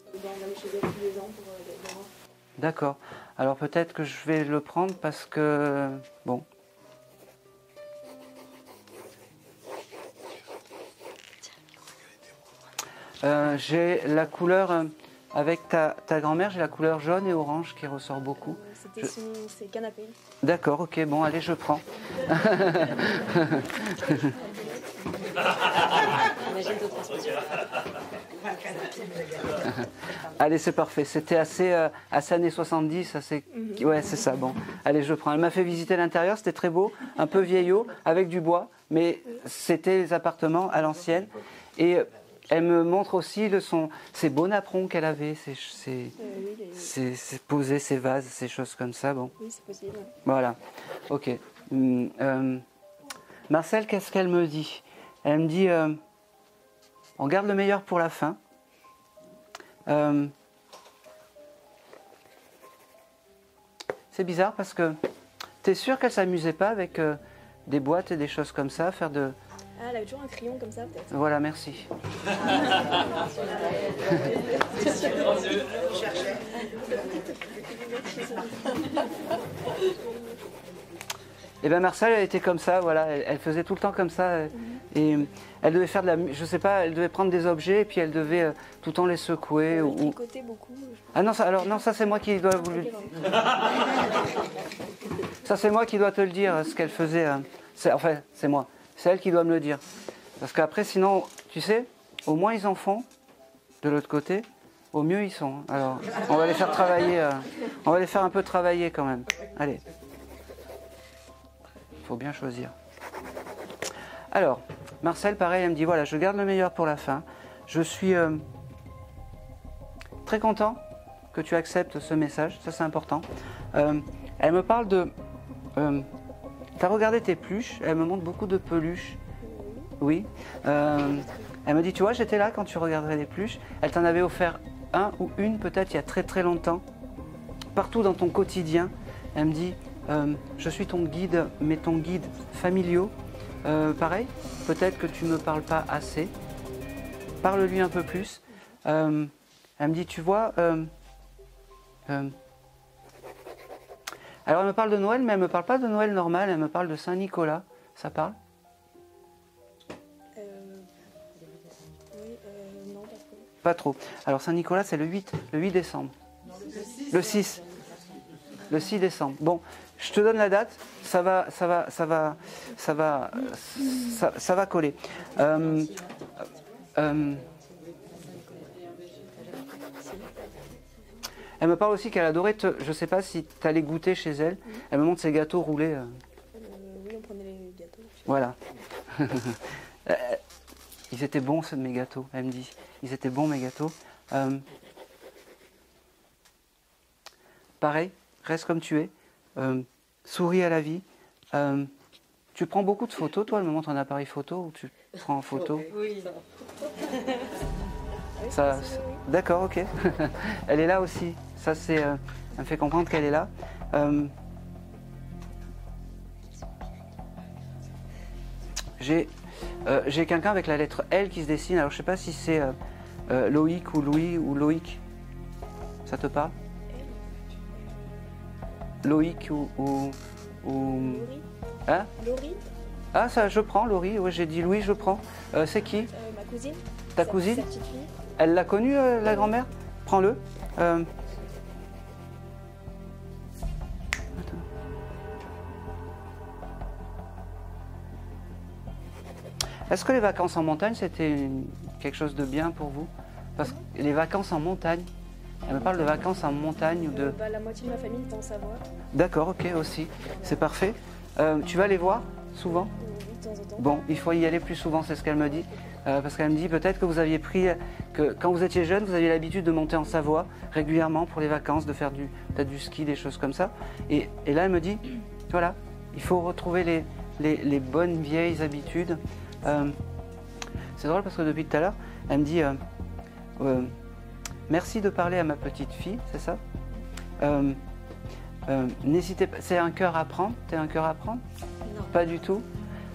S1: D'accord. Alors peut-être que je vais le prendre parce que bon. J'ai la couleur avec ta grand-mère, j'ai la couleur jaune et orange qui ressort beaucoup.
S7: C'était ses canapés.
S1: D'accord, ok, bon, allez, je prends. Allez, c'est parfait. C'était assez années 70, assez... Ouais, c'est ça, bon. Allez, je prends. Elle m'a fait visiter l'intérieur, c'était très beau, un peu vieillot, avec du bois, mais c'était les appartements à l'ancienne. Et elle me montre aussi ces beaux napperons qu'elle avait, ses posés, ses vases, ces choses comme ça. Bon.
S7: Oui, c'est possible.
S1: Voilà. Ok. Marcel, qu'est-ce qu'elle me dit? Elle me dit, on garde le meilleur pour la fin. C'est bizarre parce que t'es sûr qu'elle s'amusait pas avec des boîtes et des choses comme ça, faire de...
S7: Ah, elle avait toujours un crayon comme ça, peut-être.
S1: Voilà, merci. Et bien Marcel, elle était comme ça, voilà, elle faisait tout le temps comme ça. Et elle devait faire de la... Je sais pas, elle devait prendre des objets et puis elle devait tout le temps les secouer.
S7: Elle tricotait beaucoup.
S1: Ah non, ça c'est moi qui dois vous le dire. Ça c'est moi qui dois te le dire, ce qu'elle faisait. Enfin, c'est moi. C'est elle qui doit me le dire. Parce qu'après, sinon, tu sais, au moins ils en font de l'autre côté, au mieux ils sont. Alors, on va les faire travailler. On va les faire un peu travailler quand même. Allez. Il faut bien choisir. Alors, Marcel, pareil, elle me dit, voilà, je garde le meilleur pour la fin. Je suis très content que tu acceptes ce message. Ça, c'est important. Elle me parle de... tu as regardé tes peluches, elle me montre beaucoup de peluches. Oui. Elle me dit, tu vois, j'étais là quand tu regardais les peluches. Elle t'en avait offert un ou une peut-être il y a très très longtemps. Partout dans ton quotidien. Elle me dit, je suis ton guide, mais ton guide familial. Pareil, peut-être que tu ne me parles pas assez. Parle-lui un peu plus. Elle me dit, tu vois... Alors elle me parle de Noël, mais elle ne me parle pas de Noël normal, elle me parle de Saint-Nicolas. Ça parle?
S7: Oui, non, pas trop.
S1: Pas trop. Alors Saint-Nicolas, c'est le 8 décembre. Le 6. Le 6 décembre. Bon, je te donne la date, ça va coller. Elle me parle aussi qu'elle adorait, je ne sais pas si tu allais goûter chez elle, elle me montre ses gâteaux roulés.
S7: Oui, on prenait les gâteaux.
S12: gâteaux.
S1: Voilà. Ils étaient bons, ceux de mes gâteaux, elle me dit. Ils étaient bons, mes gâteaux. Pareil, reste comme tu es. Souris à la vie. Tu prends beaucoup de photos, toi, le moment de ton appareil photo, ou tu prends en photo?
S12: Oui.
S1: Ça, d'accord, ok. Elle est là aussi. Ça, c'est, elle me fait comprendre qu'elle est là. J'ai quelqu'un avec la lettre L qui se dessine. Alors, je ne sais pas si c'est Loïc ou Louis ou Loïc. Ça te parle? Loïc ou... Hein?
S12: Laurie.
S1: Ah, ça, je prends, Laurie. Oui, j'ai dit Louis, je prends. C'est qui?
S12: Ma cousine.
S1: Ta cousine?
S12: Sa petite fille.
S1: Elle l'a connue, la grand-mère? Prends-le. Est-ce que les vacances en montagne, c'était quelque chose de bien pour vous? Parce que les vacances en montagne, elle me parle de vacances en montagne ou de...
S12: La moitié de ma famille est en Savoie.
S1: D'accord, ok, aussi. C'est parfait. Tu vas les voir souvent?
S12: Oui, de temps en temps.
S1: Bon, il faut y aller plus souvent, c'est ce qu'elle me dit. Parce qu'elle me dit peut-être que vous aviez pris... que quand vous étiez jeune, vous aviez l'habitude de monter en Savoie régulièrement pour les vacances, de faire peut-être du ski, des choses comme ça. Et là, elle me dit, voilà, il faut retrouver les bonnes vieilles habitudes. C'est drôle parce que depuis tout à l'heure, elle me dit merci de parler à ma petite fille, c'est ça? N'hésitez pas, c'est un cœur à prendre? T'es un cœur à prendre?
S12: Non.
S1: Pas du tout?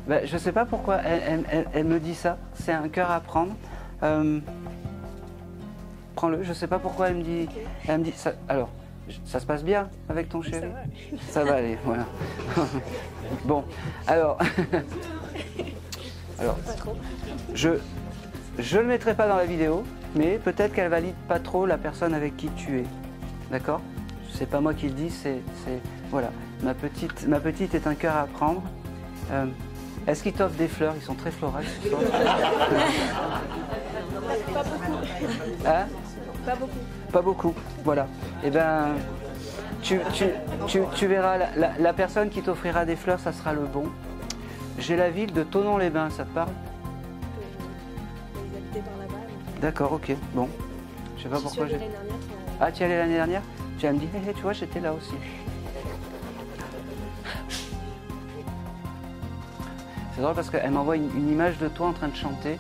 S1: Ben, je ne sais pas pourquoi elle me dit ça, c'est un cœur à prendre. Prends-le, je ne sais pas pourquoi elle me dit ça. Alors, ça se passe bien avec ton chéri? Ça va aller, voilà. Bon, alors... Alors, je ne le mettrai pas dans la vidéo, mais peut-être qu'elle valide pas trop la personne avec qui tu es. D'accord? C'est pas moi qui le dis, c'est voilà. Ma petite est un cœur à prendre. Est-ce qu'ils t'offrent des fleurs? Ils sont très florales ce soir.
S12: Pas beaucoup.
S1: Hein?
S12: Pas beaucoup.
S1: Pas beaucoup, voilà. Eh ben, tu verras, la personne qui t'offrira des fleurs, ça sera le bon. J'ai la ville de Thonon-les-Bains, ça te parle?
S12: Ils habitaient par là-bas.
S1: D'accord, ok, bon. Je sais pas pourquoi j'ai... Ah, tu y allais l'année dernière? Tu vas me dire, hey, tu vois, j'étais là aussi. C'est drôle parce qu'elle m'envoie une image de toi en train de chanter.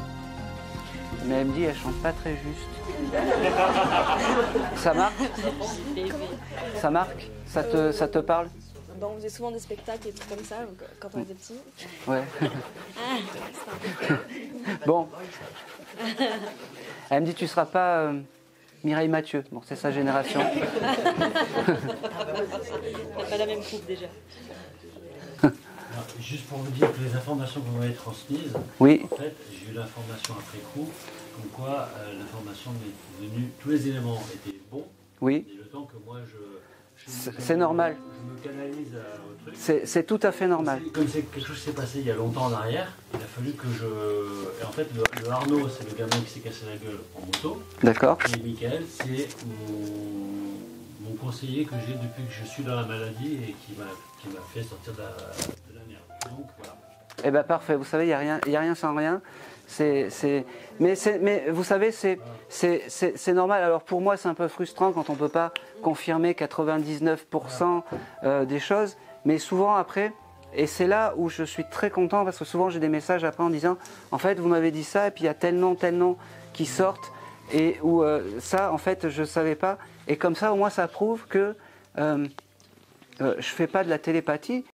S1: Mais elle me dit, elle chante pas très juste. Ça marque? Ça marque? Ça te parle?
S12: Ben, on faisait souvent des spectacles et tout comme ça quand on était petits.
S1: Ouais. Bon. Elle me dit, tu seras pas Mireille Mathieu. Bon, c'est sa génération.
S6: T'as pas la même coupe déjà.
S5: Juste pour vous dire que les informations que vous m'avez transmises,
S1: oui.
S5: En fait, j'ai eu l'information après coup, comme quoi l'information m'est venue, tous les éléments étaient bons,
S1: oui.
S5: Et le temps que moi
S1: c'est normal.
S5: Je me canalise au truc.
S1: C'est tout à fait normal.
S5: Comme c'est quelque chose qui s'est passé il y a longtemps en arrière, il a fallu que je... Et en fait, le Arnaud, c'est le gamin qui s'est cassé la gueule en moto.
S1: D'accord.
S5: Et Michael, c'est mon conseiller que j'ai depuis que je suis dans la maladie et qui m'a fait sortir de la merde. Donc voilà.
S1: Eh bien parfait, vous savez, il n'y a rien sans rien. Mais vous savez, c'est normal. Alors pour moi, c'est un peu frustrant quand on ne peut pas confirmer 99% des choses. Mais souvent après, et c'est là où je suis très content, parce que souvent j'ai des messages après en disant, en fait, vous m'avez dit ça, et puis il y a tel nom qui sortent, et où ça, en fait, je ne savais pas. Et comme ça, au moins, ça prouve que je ne fais pas de la télépathie.